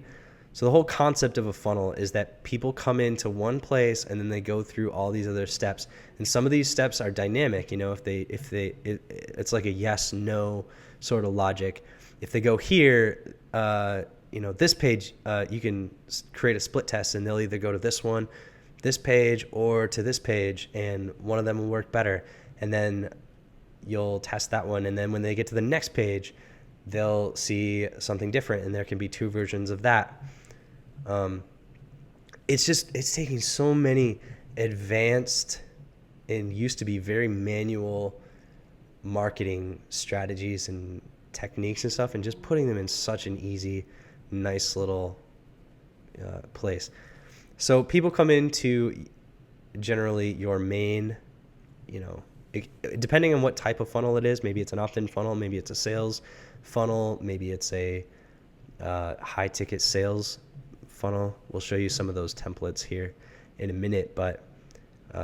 So the whole concept of a funnel is that people come into one place and then they go through all these other steps. And some of these steps are dynamic. It's like a yes, no sort of logic. If they go here, this page, you can create a split test, and they'll either go to this page, or to this page, and one of them will work better. And then you'll test that one. And then when they get to the next page, they'll see something different, and there can be two versions of that. It's taking so many advanced and used to be very manual marketing strategies and techniques and stuff, and just putting them in such an easy, nice little place. So people come into generally your main, depending on what type of funnel it is. Maybe it's an opt-in funnel, maybe it's a sales funnel, maybe it's a high ticket sales funnel. We'll show you some of those templates here in a minute, but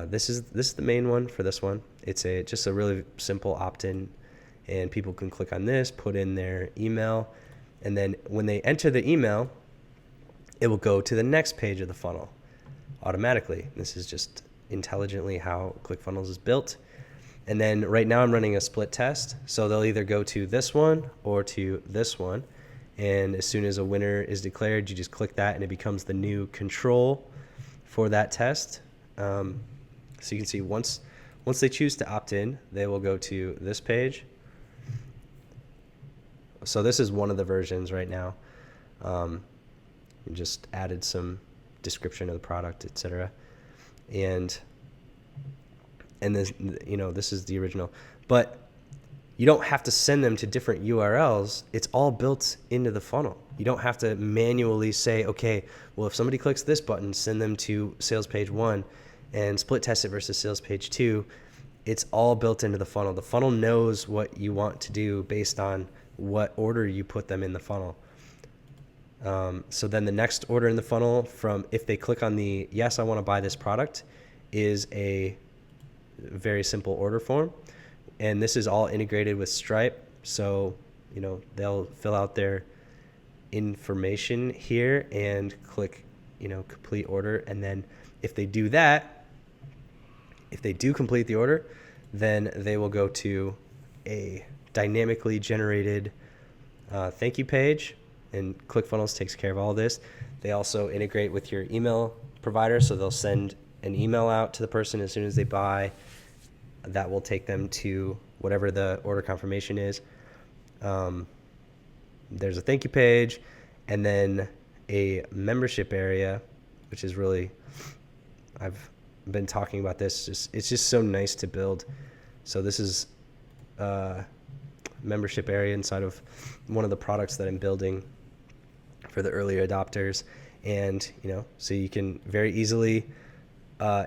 this is the main one for this one. It's just a really simple opt-in, and people can click on this, put in their email, and then when they enter the email, it will go to the next page of the funnel automatically. This is just intelligently how ClickFunnels is built. And then right now I'm running a split test, so they'll either go to this one or to this one. And as soon as a winner is declared, you just click that, and it becomes the new control for that test. So you can see once they choose to opt in, they will go to this page. So this is one of the versions right now. We just added some description of the product, etc. And this, this is the original. But you don't have to send them to different URLs. It's all built into the funnel. You don't have to manually say, okay, well, if somebody clicks this button, send them to sales page 1 and split test it versus sales page 2. It's all built into the funnel. The funnel knows what you want to do based on what order you put them in the funnel. So then the next order in the funnel, from if they click on the yes, I want to buy this product, is a very simple order form. And this is all integrated with Stripe. So, they'll fill out their information here and click, complete order. And then if they do complete the order, then they will go to a dynamically generated thank you page, and ClickFunnels takes care of all this. They also integrate with your email provider, so they'll send an email out to the person as soon as they buy. That will take them to whatever the order confirmation is. There's a thank you page, and then a membership area, which is really, I've been talking about this. It's just so nice to build. So this is a membership area inside of one of the products that I'm building for the early adopters. And, so you can very easily,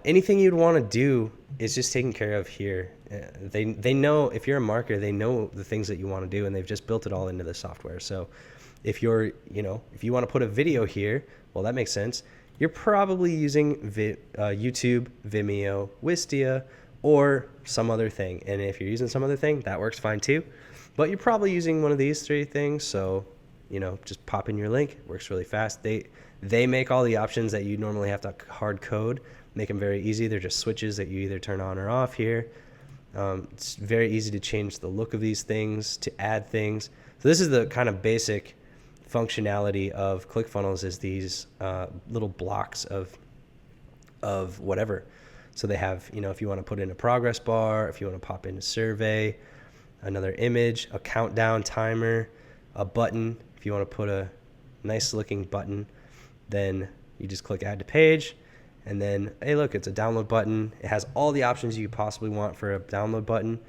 anything you'd want to do is just taken care of here. They know, if you're a marketer, they know the things that you want to do, and they've just built it all into the software. So if you're, if you want to put a video here, well, that makes sense. You're probably using YouTube, Vimeo, Wistia, or some other thing. And if you're using some other thing, that works fine too. But you're probably using one of these three things. So, just pop in your link. It works really fast. They make all the options that you normally have to hard code, make them very easy. They're just switches that you either turn on or off here. It's very easy to change the look of these things, to add things. So this is the kind of basic functionality of ClickFunnels, is these little blocks of whatever. So they have, if you want to put in a progress bar, if you want to pop in a survey, another image, a countdown timer, a button. If you want to put a nice looking button, then you just click add to page, and then, hey, look, it's a download button. It has all the options you could possibly want for a download button.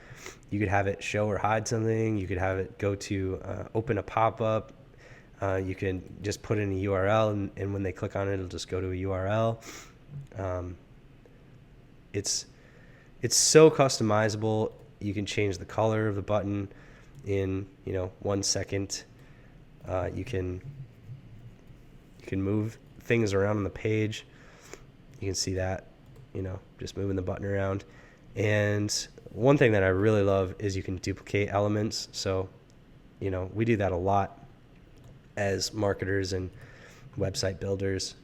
You could have it show or hide something. You could have it go to open a pop-up. You can just put in a URL, and when they click on it, it'll just go to a URL. It's so customizable. You can change the color of the button in 1 second. You can move things around on the page. You can see that, just moving the button around. And one thing that I really love is you can duplicate elements. So, we do that a lot as marketers and website builders.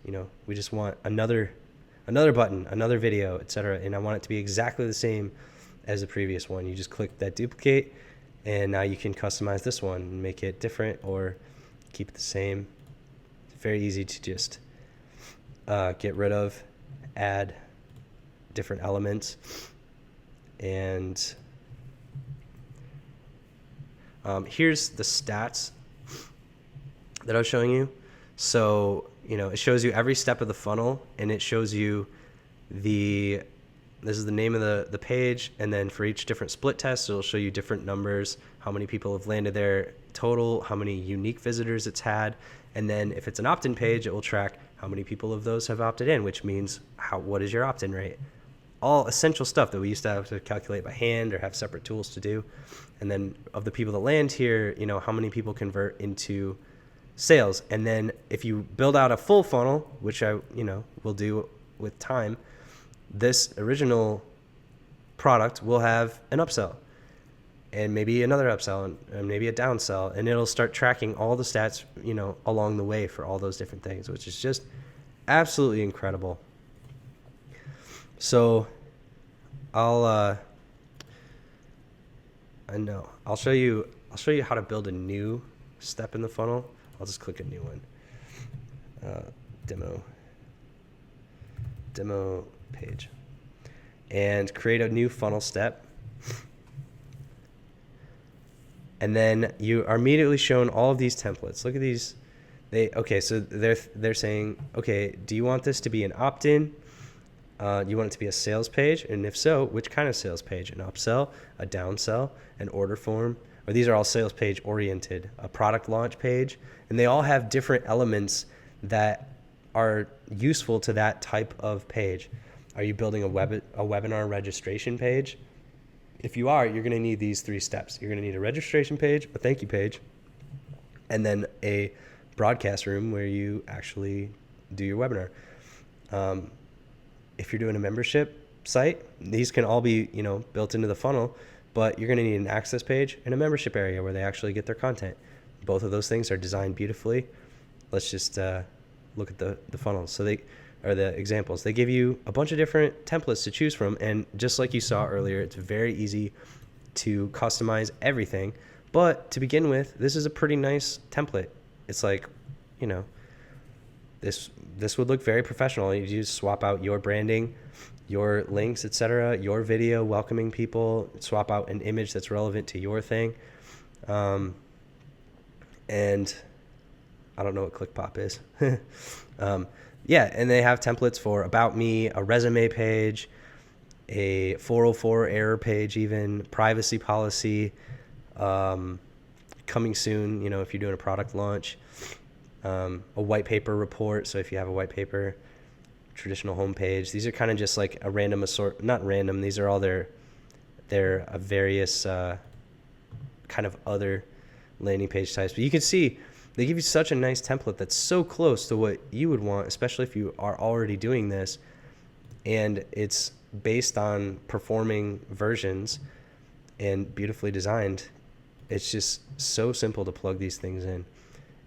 We just want another button, another video, etc. And I want it to be exactly the same as the previous one. You just click that duplicate, and now you can customize this one and make it different or keep it the same. It's very easy to just get rid of, add different elements. And here's the stats that I was showing you. So, it shows you every step of the funnel, and it shows you this is the name of the page, and then for each different split test, it'll show you different numbers, how many people have landed there total, how many unique visitors it's had, and then if it's an opt-in page, it will track how many people of those have opted in, which means what is your opt-in rate. All essential stuff that we used to have to calculate by hand or have separate tools to do. And then of the people that land here, how many people convert into sales. And then if you build out a full funnel, which I will do with time, this original product will have an upsell and maybe another upsell and maybe a downsell, and it'll start tracking all the stats along the way for all those different things, which is just absolutely incredible. So I'll show you how to build a new step in the funnel. I'll just click a new one. Demo page, and create a new funnel step. And then you are immediately shown all of these templates. Look at these. So they're saying, okay, do you want this to be an opt-in? You want it to be a sales page? And if so, which kind of sales page? An upsell, a downsell, an order form? Or these are all sales page oriented, a product launch page. And they all have different elements that are useful to that type of page. Are you building a webinar registration page? If you are, you're going to need these 3 steps. You're going to need a registration page, a thank you page, and then a broadcast room where you actually do your webinar. If you're doing a membership site, these can all be, built into the funnel, but you're going to need an access page and a membership area where they actually get their content. Both of those things are designed beautifully. Let's just look at the funnels. So the examples. They give you a bunch of different templates to choose from, and just like you saw earlier, it's very easy to customize everything. But to begin with, this is a pretty nice template. It's like, this would look very professional. You just swap out your branding, your links, etc., your video welcoming people, swap out an image that's relevant to your thing. And I don't know what ClickPop is. Yeah, and they have templates for About Me, a resume page, a 404 error page even, privacy policy, coming soon, if you're doing a product launch, a white paper report. So if you have a white paper, traditional homepage. These are kind of just like a random not random. These are all their various kind of other landing page types. But you can see they give you such a nice template that's so close to what you would want, especially if you are already doing this. And it's based on performing versions and beautifully designed. It's just so simple to plug these things in.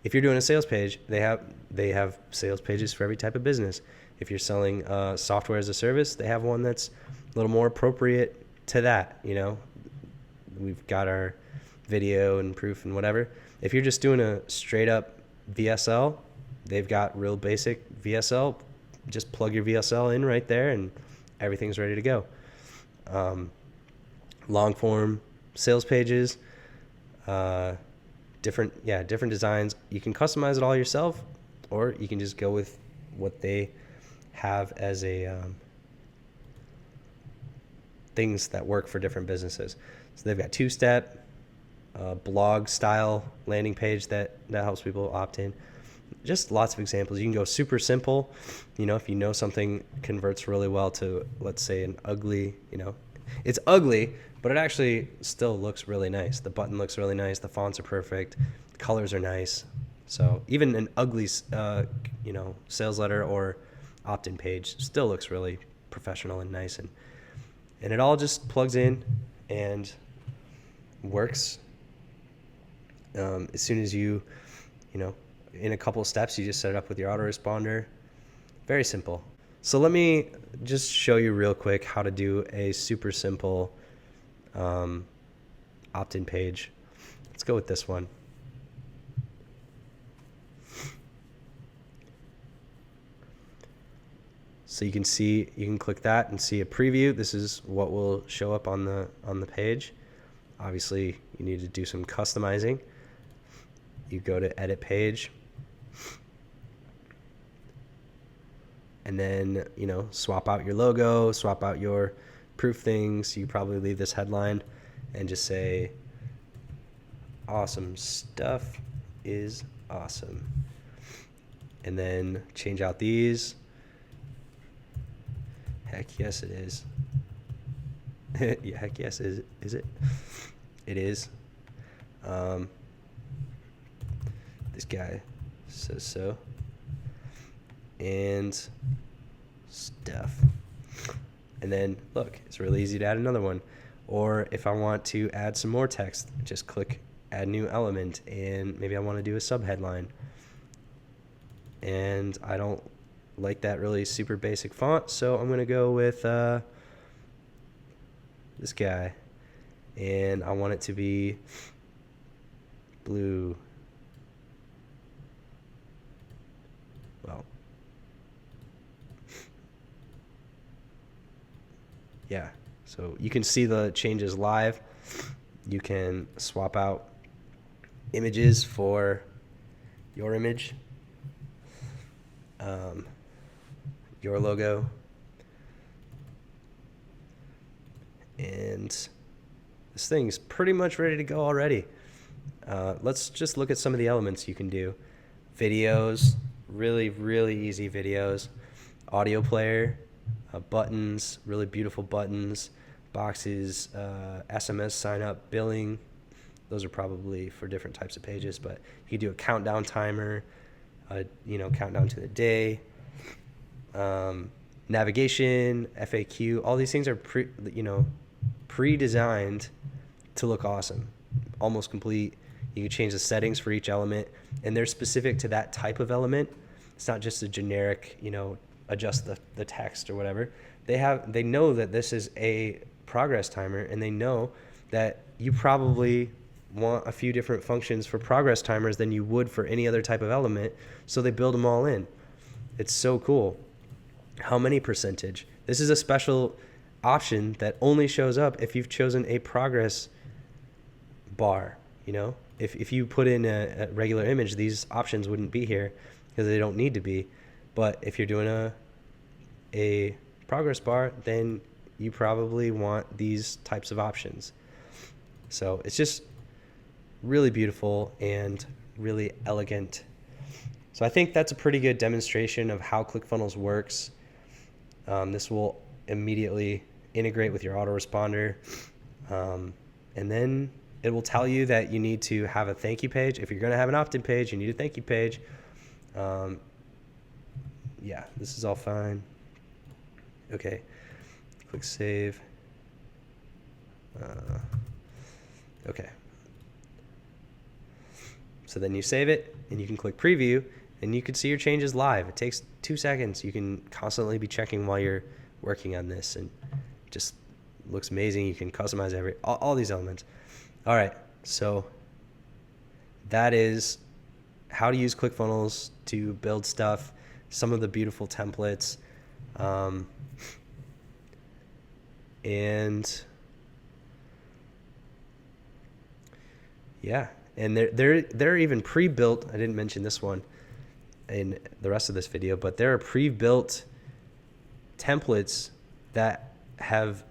If you're doing a sales page, they have sales pages for every type of business. If you're selling software as a service, they have one that's a little more appropriate to that. We've got our video and proof and whatever. If you're just doing a straight up VSL, they've got real basic VSL. Just plug your VSL in right there and everything's ready to go. Long form sales pages, different designs. You can customize it all yourself, or you can just go with what they have as a things that work for different businesses. So they've got two-step, blog style landing page that helps people opt in. Just lots of examples. You can go super simple. If you know something converts really well to, let's say, an ugly, it's ugly, but it actually still looks really nice. The button looks really nice. The fonts are perfect. The colors are nice. So even an ugly, sales letter or opt-in page still looks really professional and nice. And it all just plugs in and works. As soon as you in a couple of steps, you just set it up with your autoresponder. Very simple. So let me just show you real quick how to do a super simple opt-in page. Let's go with this one. So you can click that and see a preview. This is what will show up on the page. Obviously, you need to do some customizing. You go to edit page. And then, swap out your logo, swap out your proof things. You probably leave this headline and just say, awesome stuff is awesome. And then change out these. Heck yes, it is. Yeah, heck yes, is it? It is. This guy says so. And stuff. And then look, it's really easy to add another one. Or if I want to add some more text, just click add new element, and maybe I want to do a subheadline. And I don't like that really super basic font, so I'm going to go with this guy. And I want it to be blue. Well, yeah, so you can see the changes live. You can swap out images for your image, your logo, and this thing's pretty much ready to go already. Let's just look at some of the elements you can do. Videos, really, really easy videos. Audio player, buttons, really beautiful buttons, boxes, SMS sign up, billing. Those are probably for different types of pages, but you can do a countdown timer, countdown to the day, navigation, FAQ. All these things are pre-designed to look awesome, almost complete. You can change the settings for each element, and they're specific to that type of element. It's not just a generic, adjust the text or whatever. They know that this is a progress timer, and they know that you probably want a few different functions for progress timers than you would for any other type of element, so they build them all in. It's so cool. How many percentage? This is a special option that only shows up if you've chosen a progress bar. If you put in a regular image, these options wouldn't be here because they don't need to be. But if you're doing a progress bar, then you probably want these types of options. So it's just really beautiful and really elegant. So I think that's a pretty good demonstration of how ClickFunnels works. This will immediately integrate with your autoresponder. And then it will tell you that you need to have a thank you page. If you're going to have an opt-in page, you need a thank you page. Yeah, this is all fine. Okay, click save. Okay. So then you save it, and you can click preview, and you can see your changes live. It takes 2 seconds. You can constantly be checking while you're working on this, and it just looks amazing. You can customize all these elements. All right, so that is how to use ClickFunnels to build stuff, some of the beautiful templates, and yeah, and they're even pre-built. I didn't mention this one in the rest of this video, but there are pre-built templates that have,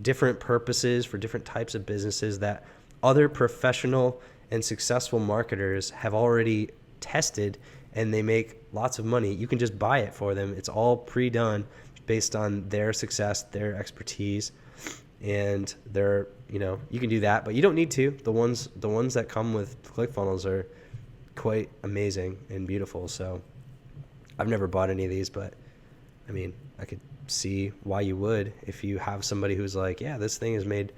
different purposes for different types of businesses that other professional and successful marketers have already tested, and they make lots of money. You can just buy it for them. It's all pre-done based on their success, their expertise, and they're, you can do that, but you don't need to. The ones that come with ClickFunnels are quite amazing and beautiful. So I've never bought any of these, but I mean, I could see why you would if you have somebody who's like, yeah, this thing has made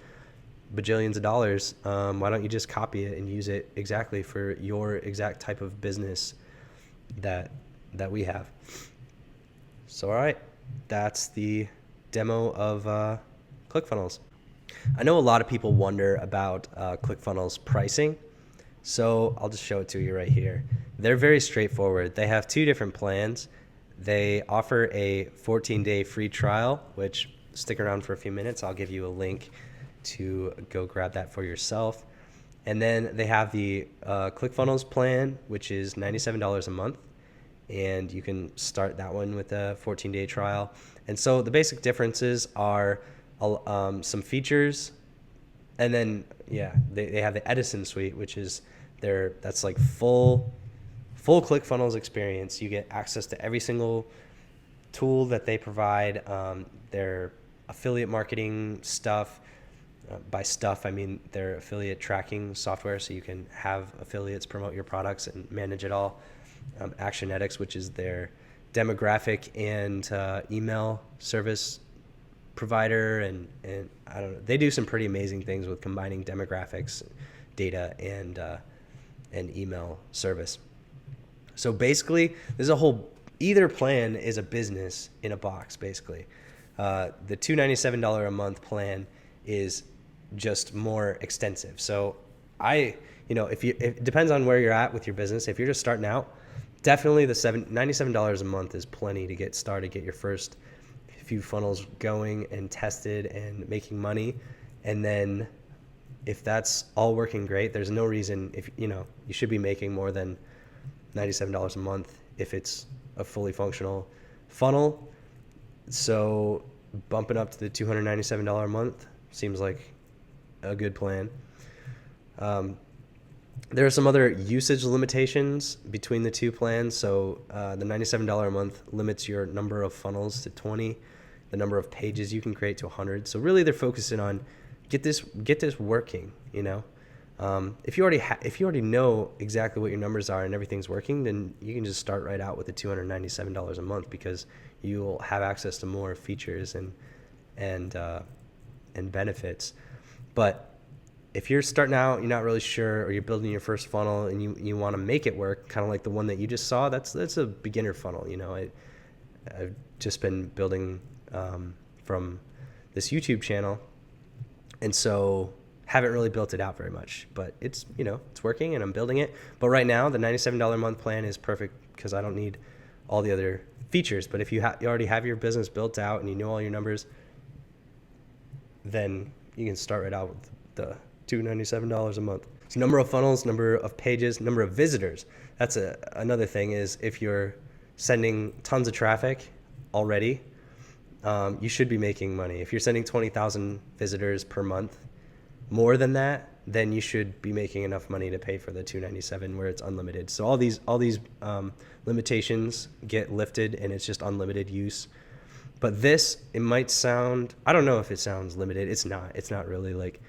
bajillions of dollars. Why don't you just copy it and use it exactly for your exact type of business that we have? So, all right, that's the demo of ClickFunnels. I know a lot of people wonder about ClickFunnels pricing, so I'll just show it to you right here. They're very straightforward. They have 2 different plans. They offer a 14-day free trial, which, stick around for a few minutes. I'll give you a link to go grab that for yourself. And then they have the ClickFunnels plan, which is $97 a month. And you can start that one with a 14-day trial. And so the basic differences are some features. And then, yeah, they have the Edison suite, which is that's like full ClickFunnels experience. You get access to every single tool that they provide, their affiliate marketing stuff. By stuff, I mean their affiliate tracking software, so you can have affiliates promote your products and manage it all. Actionetics, which is their demographic and email service provider, and I don't know. They do some pretty amazing things with combining demographics, data, and email service. So basically, there's either plan is a business in a box, basically. The $297 a month plan is just more extensive. So it depends on where you're at with your business. If you're just starting out, definitely the $97 a month is plenty to get started, get your first few funnels going and tested and making money. And then if that's all working great, there's no reason you should be making more than $97 a month if it's a fully functional funnel. So bumping up to the $297 a month seems like a good plan. There are some other usage limitations between the 2 plans. So the $97 a month limits your number of funnels to 20, the number of pages you can create to 100. So really they're focusing on get this working, If you already know exactly what your numbers are and everything's working, then you can just start right out with the $297 a month, because you'll have access to more features and benefits. But if you're starting out, you're not really sure, or you're building your first funnel and you want to make it work, kind of like the one that you just saw, that's a beginner funnel. I've just been building from this YouTube channel, and so haven't really built it out very much, but it's working and I'm building it. But right now the $97 a month plan is perfect because I don't need all the other features. But if you already have your business built out and you know all your numbers, then you can start right out with the $297 a month. So number of funnels, number of pages, number of visitors. That's another thing, is if you're sending tons of traffic already, you should be making money. If you're sending 20,000 visitors per month, more than that, then you should be making enough money to pay for the $297 where it's unlimited. So all these limitations get lifted and it's just unlimited use. But this, it might sound, I don't know if it sounds limited. It's not really. Like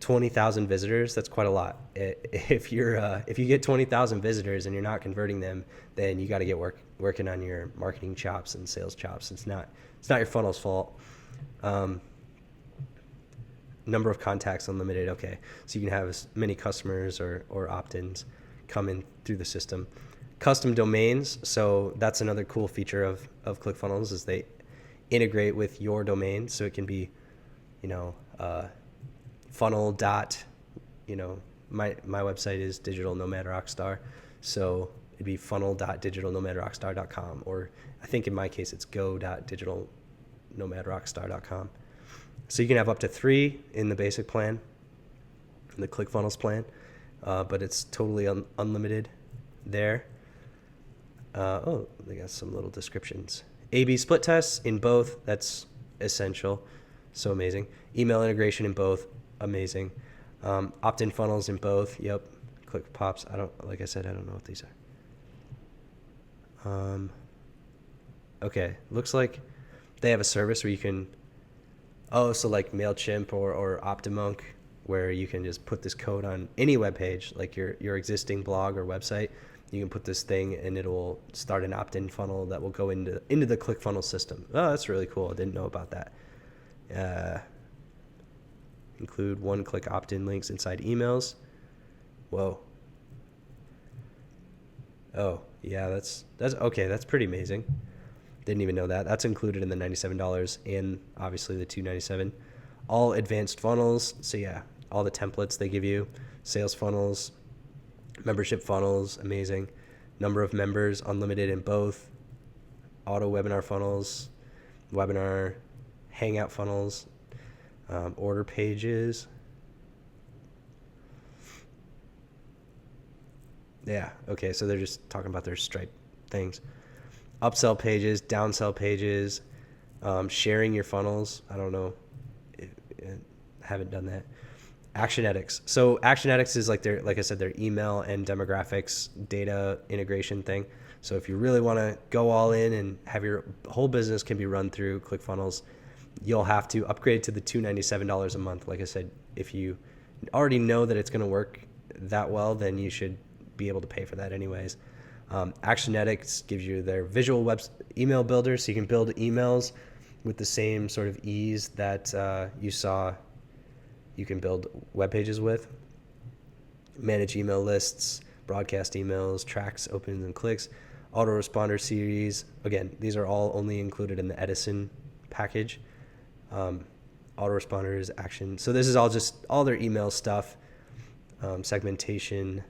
20,000 visitors, that's quite a lot. If you get 20,000 visitors and you're not converting them, then you got to get working on your marketing chops and sales chops. It's not your funnel's fault. Number of contacts unlimited. Okay, so you can have as many customers or opt-ins come in through the system. Custom domains. So that's another cool feature of ClickFunnels, is they integrate with your domain. So it can be, funnel dot, my website is Digital Nomad Rockstar. So it'd be funnel.digitalnomadrockstar.com, or I think in my case it's go.digitalnomadrockstar.com. So you can have up to 3 in the basic plan, in the ClickFunnels plan, but it's totally unlimited there. They got some little descriptions. A/B split tests in both, that's essential, so amazing. Email integration in both, amazing. Opt-in funnels in both, yep. Click pops, like I said, I don't know what these are. Okay, looks like they have a service where you can, so like MailChimp or Optimonk, where you can just put this code on any web page, like your existing blog or website. You can put this thing and it will start an opt-in funnel that will go into the ClickFunnels system. Oh, that's really cool. I didn't know about that. Include one-click opt-in links inside emails. Whoa. Oh, yeah, that's okay. That's pretty amazing. Didn't even know that. That's included in the $97 and obviously the $297. All advanced funnels. So yeah, all the templates they give you. Sales funnels, membership funnels, amazing. Number of members, unlimited in both. Auto webinar funnels, webinar hangout funnels, order pages. Yeah, okay, so they're just talking about their Stripe things. Upsell pages, downsell pages, sharing your funnels. I don't know. Haven't done that. Actionetics. So Actionetics is like I said, their email and demographics data integration thing. So if you really want to go all in and have your whole business can be run through ClickFunnels, you'll have to upgrade to the $297 a month. Like I said, if you already know that it's going to work that well, then you should be able to pay for that anyways. Actionetics gives you their visual web email builder, so you can build emails with the same sort of ease that you saw you can build web pages with. Manage email lists, broadcast emails, tracks, opens and clicks, autoresponder series. Again, these are all only included in the Edison package. Autoresponders, action. So this is all their email stuff. Segmentation,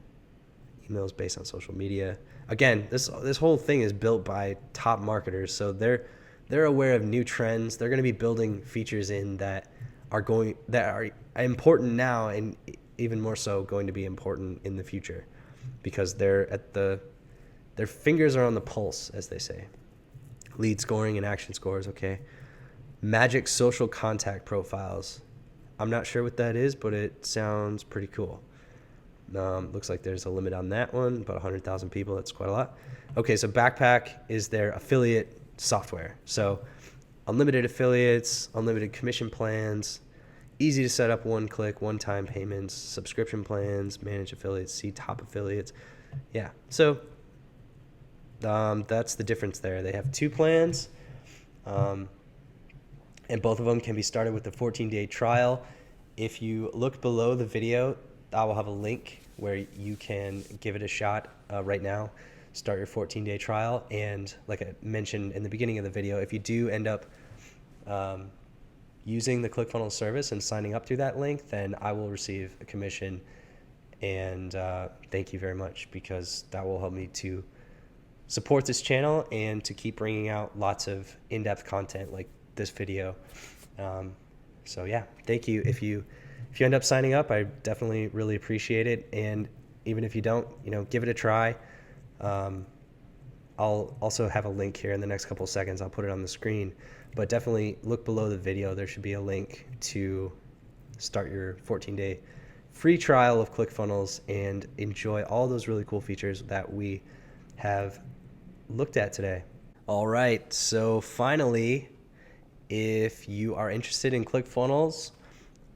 emails based on social media. Again, this whole thing is built by top marketers, so they're aware of new trends. They're going to be building features in that are important now, and even more so going to be important in the future, because their fingers are on the pulse, as they say. Lead scoring and action scores. Okay, magic social contact profiles. I'm not sure what that is, but it sounds pretty cool. Looks like there's a limit on that one, about 100,000 people. That's quite a lot. Okay, so Backpack is their affiliate software. So unlimited affiliates, unlimited commission plans, easy to set up, one-click, one-time payments, subscription plans, manage affiliates, see top affiliates. Yeah, so that's the difference there. They have 2 plans, and both of them can be started with the 14-day trial if you look below the video, I will have a link where you can give it a shot right now. Start your 14-day trial. And like I mentioned in the beginning of the video, if you do end up using the ClickFunnels service and signing up through that link, then I will receive a commission. And thank you very much, because that will help me to support this channel and to keep bringing out lots of in-depth content like this video. So yeah, thank you. If you end up signing up, I definitely really appreciate it. And even if you don't, give it a try. I'll also have a link here in the next couple of seconds. I'll put it on the screen, but definitely look below the video. There should be a link to start your 14-day free trial of ClickFunnels and enjoy all those really cool features that we have looked at today. All right, so finally, if you are interested in ClickFunnels,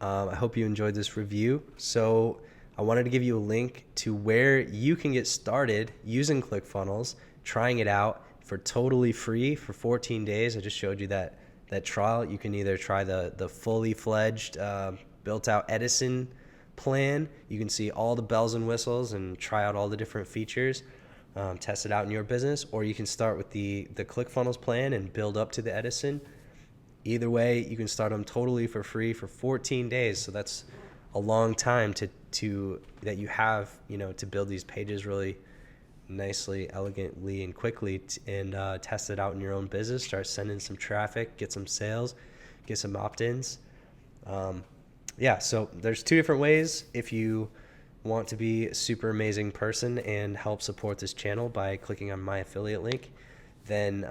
I hope you enjoyed this review. So I wanted to give you a link to where you can get started using ClickFunnels, trying it out for totally free for 14 days. I just showed you that trial. You can either try the fully fledged built out Edison plan. You can see all the bells and whistles and try out all the different features, test it out in your business, or you can start with the ClickFunnels plan and build up to the Edison. Either way, you can start them totally for free for 14 days. So that's a long time that you have, to build these pages really nicely, elegantly, and quickly, and test it out in your own business. Start sending some traffic, get some sales, get some opt-ins. So there's two different ways. If you want to be a super amazing person and help support this channel by clicking on my affiliate link, then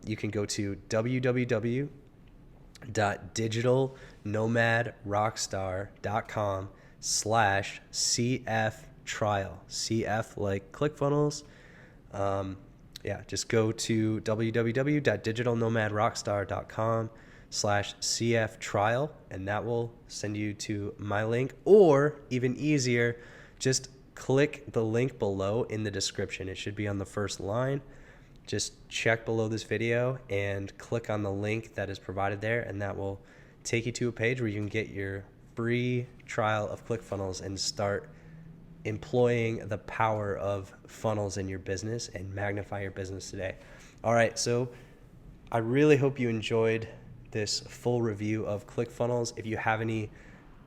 you can go to www.digitalnomadrockstar.com/CF trial. CF like ClickFunnels. Just go to www.digitalnomadrockstar.com/CF trial, and that will send you to my link. Or even easier, just click the link below in the description. It should be on the first line. Just check below this video and click on the link that is provided there, and that will take you to a page where you can get your free trial of ClickFunnels and start employing the power of funnels in your business and magnify your business today. All right, so I really hope you enjoyed this full review of ClickFunnels. If you have any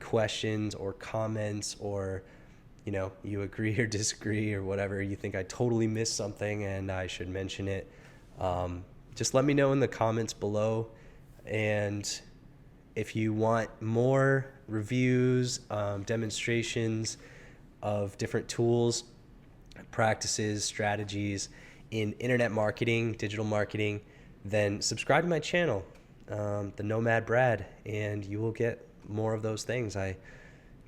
questions or comments, or you agree or disagree or whatever, you think I totally missed something and I should mention it, just let me know in the comments below. And if you want more reviews, demonstrations of different tools, practices, strategies in internet marketing, digital marketing, then subscribe to my channel, The Nomad Brad, and you will get more of those things. I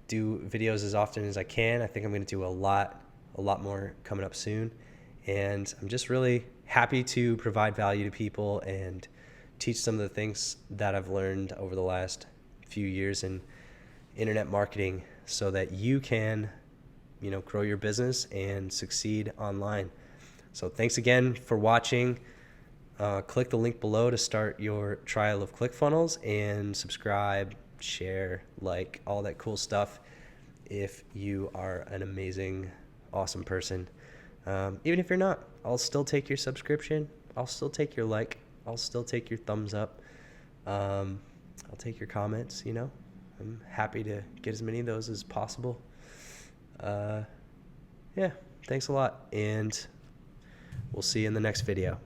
do videos as often as I can. I think I'm going to do a lot more coming up soon. And I'm just really happy to provide value to people and teach some of the things that I've learned over the last few years in internet marketing so that you can, grow your business and succeed online. So thanks again for watching. Click the link below to start your trial of ClickFunnels, and subscribe, share, like, all that cool stuff if you are an amazing, awesome person. Even if you're not, I'll still take your subscription. I'll still take your like. I'll still take your thumbs up. I'll take your comments, I'm happy to get as many of those as possible. Thanks a lot, and we'll see you in the next video.